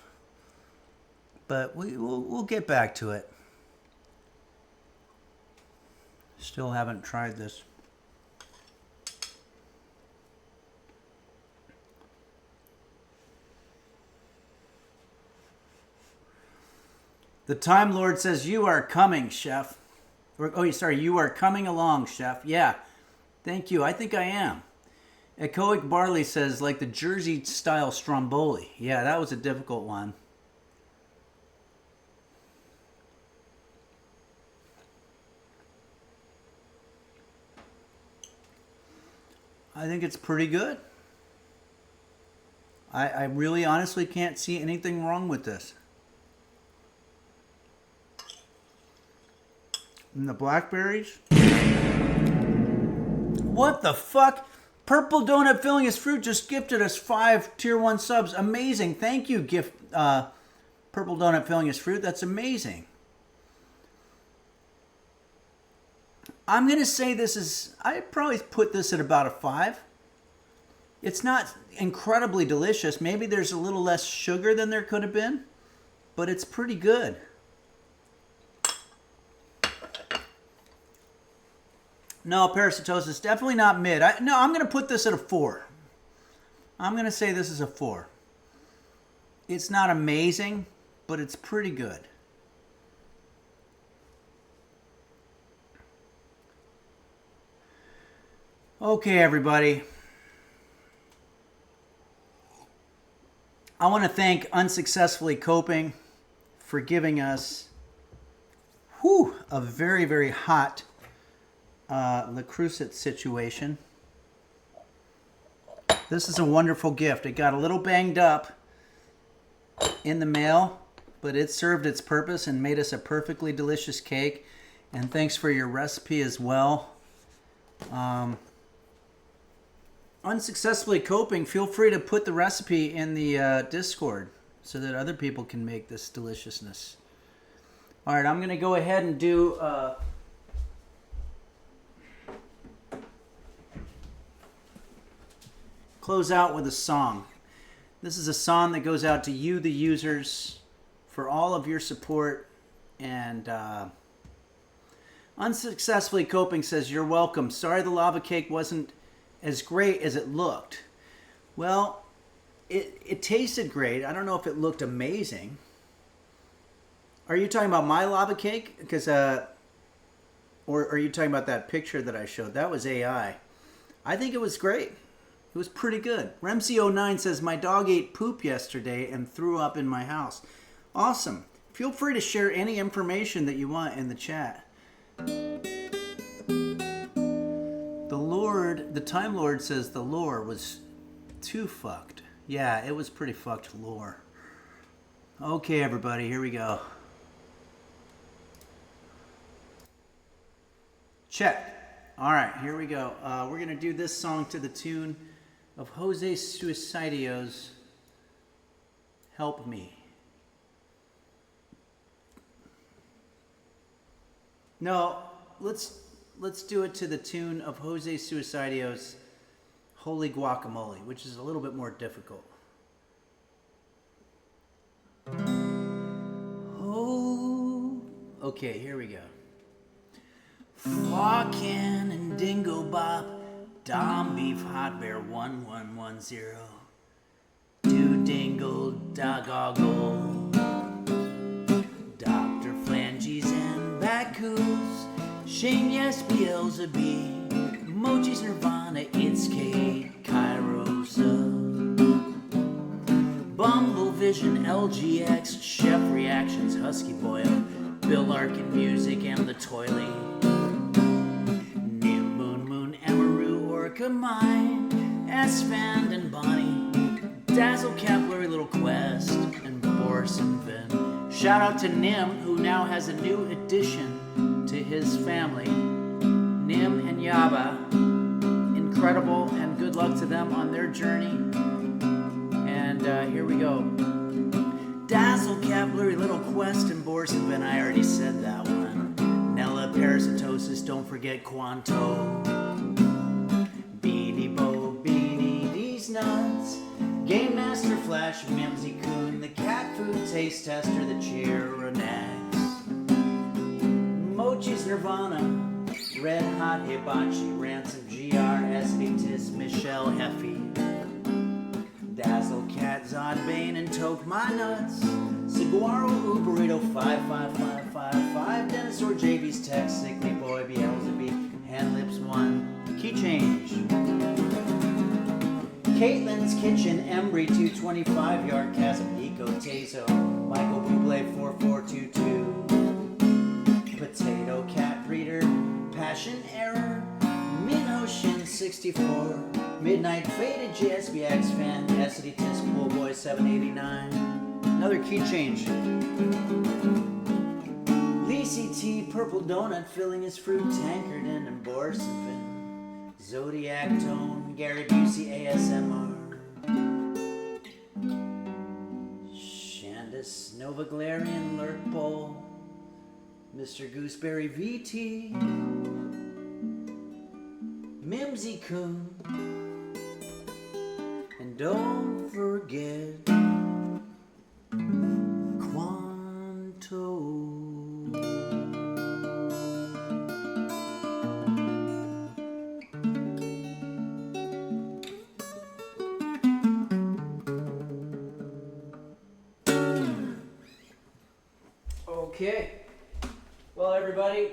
But we'll get back to it. Still haven't tried this. The Time Lord says, you are coming, chef. You are coming along, chef. Yeah, thank you. I think I am. Echoic Barley says, like the Jersey-style stromboli. Yeah, that was a difficult one. I think it's pretty good. I really honestly can't see anything wrong with this. And the blackberries. What the fuck? Purple Donut Filling His Fruit just gifted us 5 tier 1 subs. Amazing. Thank you, Purple Donut Filling His Fruit. That's amazing. I'm going to say this is, I'd probably put this at about a 5. It's not incredibly delicious. Maybe there's a little less sugar than there could have been, but it's pretty good. No, parasitosis, definitely not mid. I'm going to put this at a 4. I'm going to say this is a 4. It's not amazing, but it's pretty good. Okay, everybody. I want to thank Unsuccessfully Coping for giving us a very, very hot Le Creuset situation. This is a wonderful gift. It got a little banged up in the mail, but it served its purpose and made us a perfectly delicious cake. And thanks for your recipe as well. Unsuccessfully Coping, feel free to put the recipe in the Discord so that other people can make this deliciousness. All right, I'm going to go ahead and do close out with a song. This is a song that goes out to you, the users, for all of your support. And Unsuccessfully Coping says, you're welcome. Sorry the lava cake wasn't as great as it looked. Well, it tasted great. I don't know if it looked amazing. Are you talking about my lava cake? Because or are you talking about that picture that I showed? That was AI. I think it was great. It was pretty good. Remsy09 says, my dog ate poop yesterday and threw up in my house. Awesome. Feel free to share any information that you want in the chat. The Time Lord says the lore was too fucked. Yeah, it was pretty fucked lore. Okay, everybody, here we go. Check. All right, here we go. We're going to do this song to the tune of Jose Suicidio's Help Me. No, let's do it to the tune of Jose Suicidio's Holy Guacamole, which is a little bit more difficult. Oh, okay, here we go. Flockin' and Dingo Bop, Dom Beef Hot Bear 1110. Do Dingle Dogoggle, Dr. Flanges and Bacchus, Shame Yes Beelzebub, Mochi's Nirvana, It's Kate, Kairosa, Bumble Vision, LGX, Chef Reactions, Husky Boyle, Bill Larkin Music and the Toilet, work of mine, as Sven and Bonnie, Dazzle, Capillary, Little Quest, and Boris and Vin. Shout out to Nim, who now has a new addition to his family. Nim and Yaba, incredible, and good luck to them on their journey. And here we go. Dazzle, Capillary, Little Quest, and Boris and Vin. I already said that one. Nella, Parasitosis, don't forget Quanto. Beanie Bo, Beanie, these nuts. Game Master, Flash, Mimsy Coon, the cat food taste tester, the Chironax. Mochi's Nirvana, Red Hot Hibachi, Ransom, GR, Esditis, Michelle Heffy. Dazzle, Cat, Zodbane, and Toke My Nuts. Saguaro, Uberito, 55555. Dinosaur, JV's Text, Sickly Boy, Beelzebub, Hand Lips 1. Key change. Caitlin's Kitchen, Embry, 225 Yard, Casamico, Tezo, Michael Bublé, 4422. Potato Cat Breeder, Passion Error, Mid-Ocean 64, Midnight Faded JSBX Fan, Essity Tisk Pool Boy 789. Another key change. Lacey T, Purple Donut, filling his fruit tankard in, and Boris and Finn. Zodiac Tone, Gary Busey ASMR. Shandis, Nova Galarian, Lurk Bowl. Mr. Gooseberry VT. Mimsy Coon. And don't forget Quanto. Okay. Well, everybody,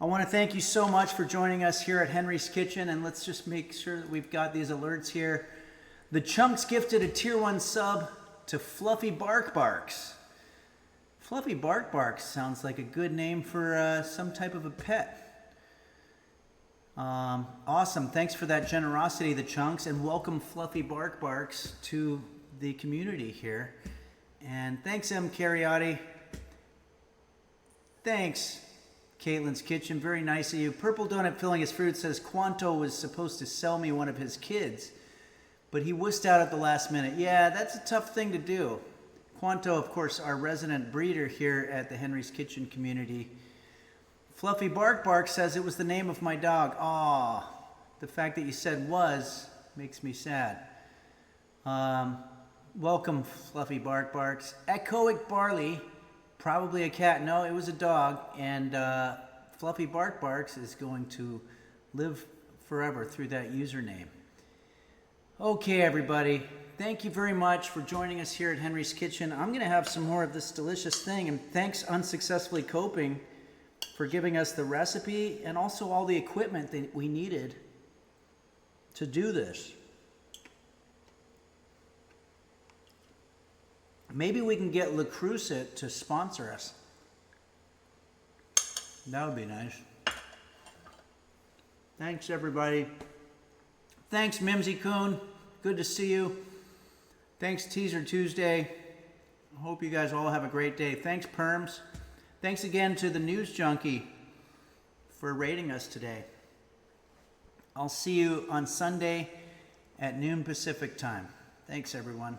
I want to thank you so much for joining us here at Henry's Kitchen, and let's just make sure that we've got these alerts here. The Chunks gifted a Tier 1 sub to Fluffy Bark Barks. Fluffy Bark Barks sounds like a good name for some type of a pet. Awesome. Thanks for that generosity, the Chunks, and welcome Fluffy Bark Barks to the community here. And thanks, M. Cariotti. Thanks, Caitlin's Kitchen. Very nice of you. Purple Donut Filling His Fruit says Quanto was supposed to sell me one of his kids, but he wussed out at the last minute. Yeah, that's a tough thing to do. Quanto, of course, our resident breeder here at the Henry's Kitchen community. Fluffy Bark Bark says it was the name of my dog. Aw, the fact that you said was makes me sad. Welcome, Fluffy Bark Barks. Echoic Barley, probably a cat. No, it was a dog. And Fluffy Bark Barks is going to live forever through that username. Okay, everybody. Thank you very much for joining us here at Henry's Kitchen. I'm going to have some more of this delicious thing. And thanks, Unsuccessfully Coping, for giving us the recipe and also all the equipment that we needed to do this. Maybe we can get Le Creuset to sponsor us. That would be nice. Thanks, everybody. Thanks, Mimsy Coon. Good to see you. Thanks, Teaser Tuesday. I hope you guys all have a great day. Thanks, Perms. Thanks again to the News Junkie for rating us today. I'll see you on Sunday at noon Pacific time. Thanks, everyone.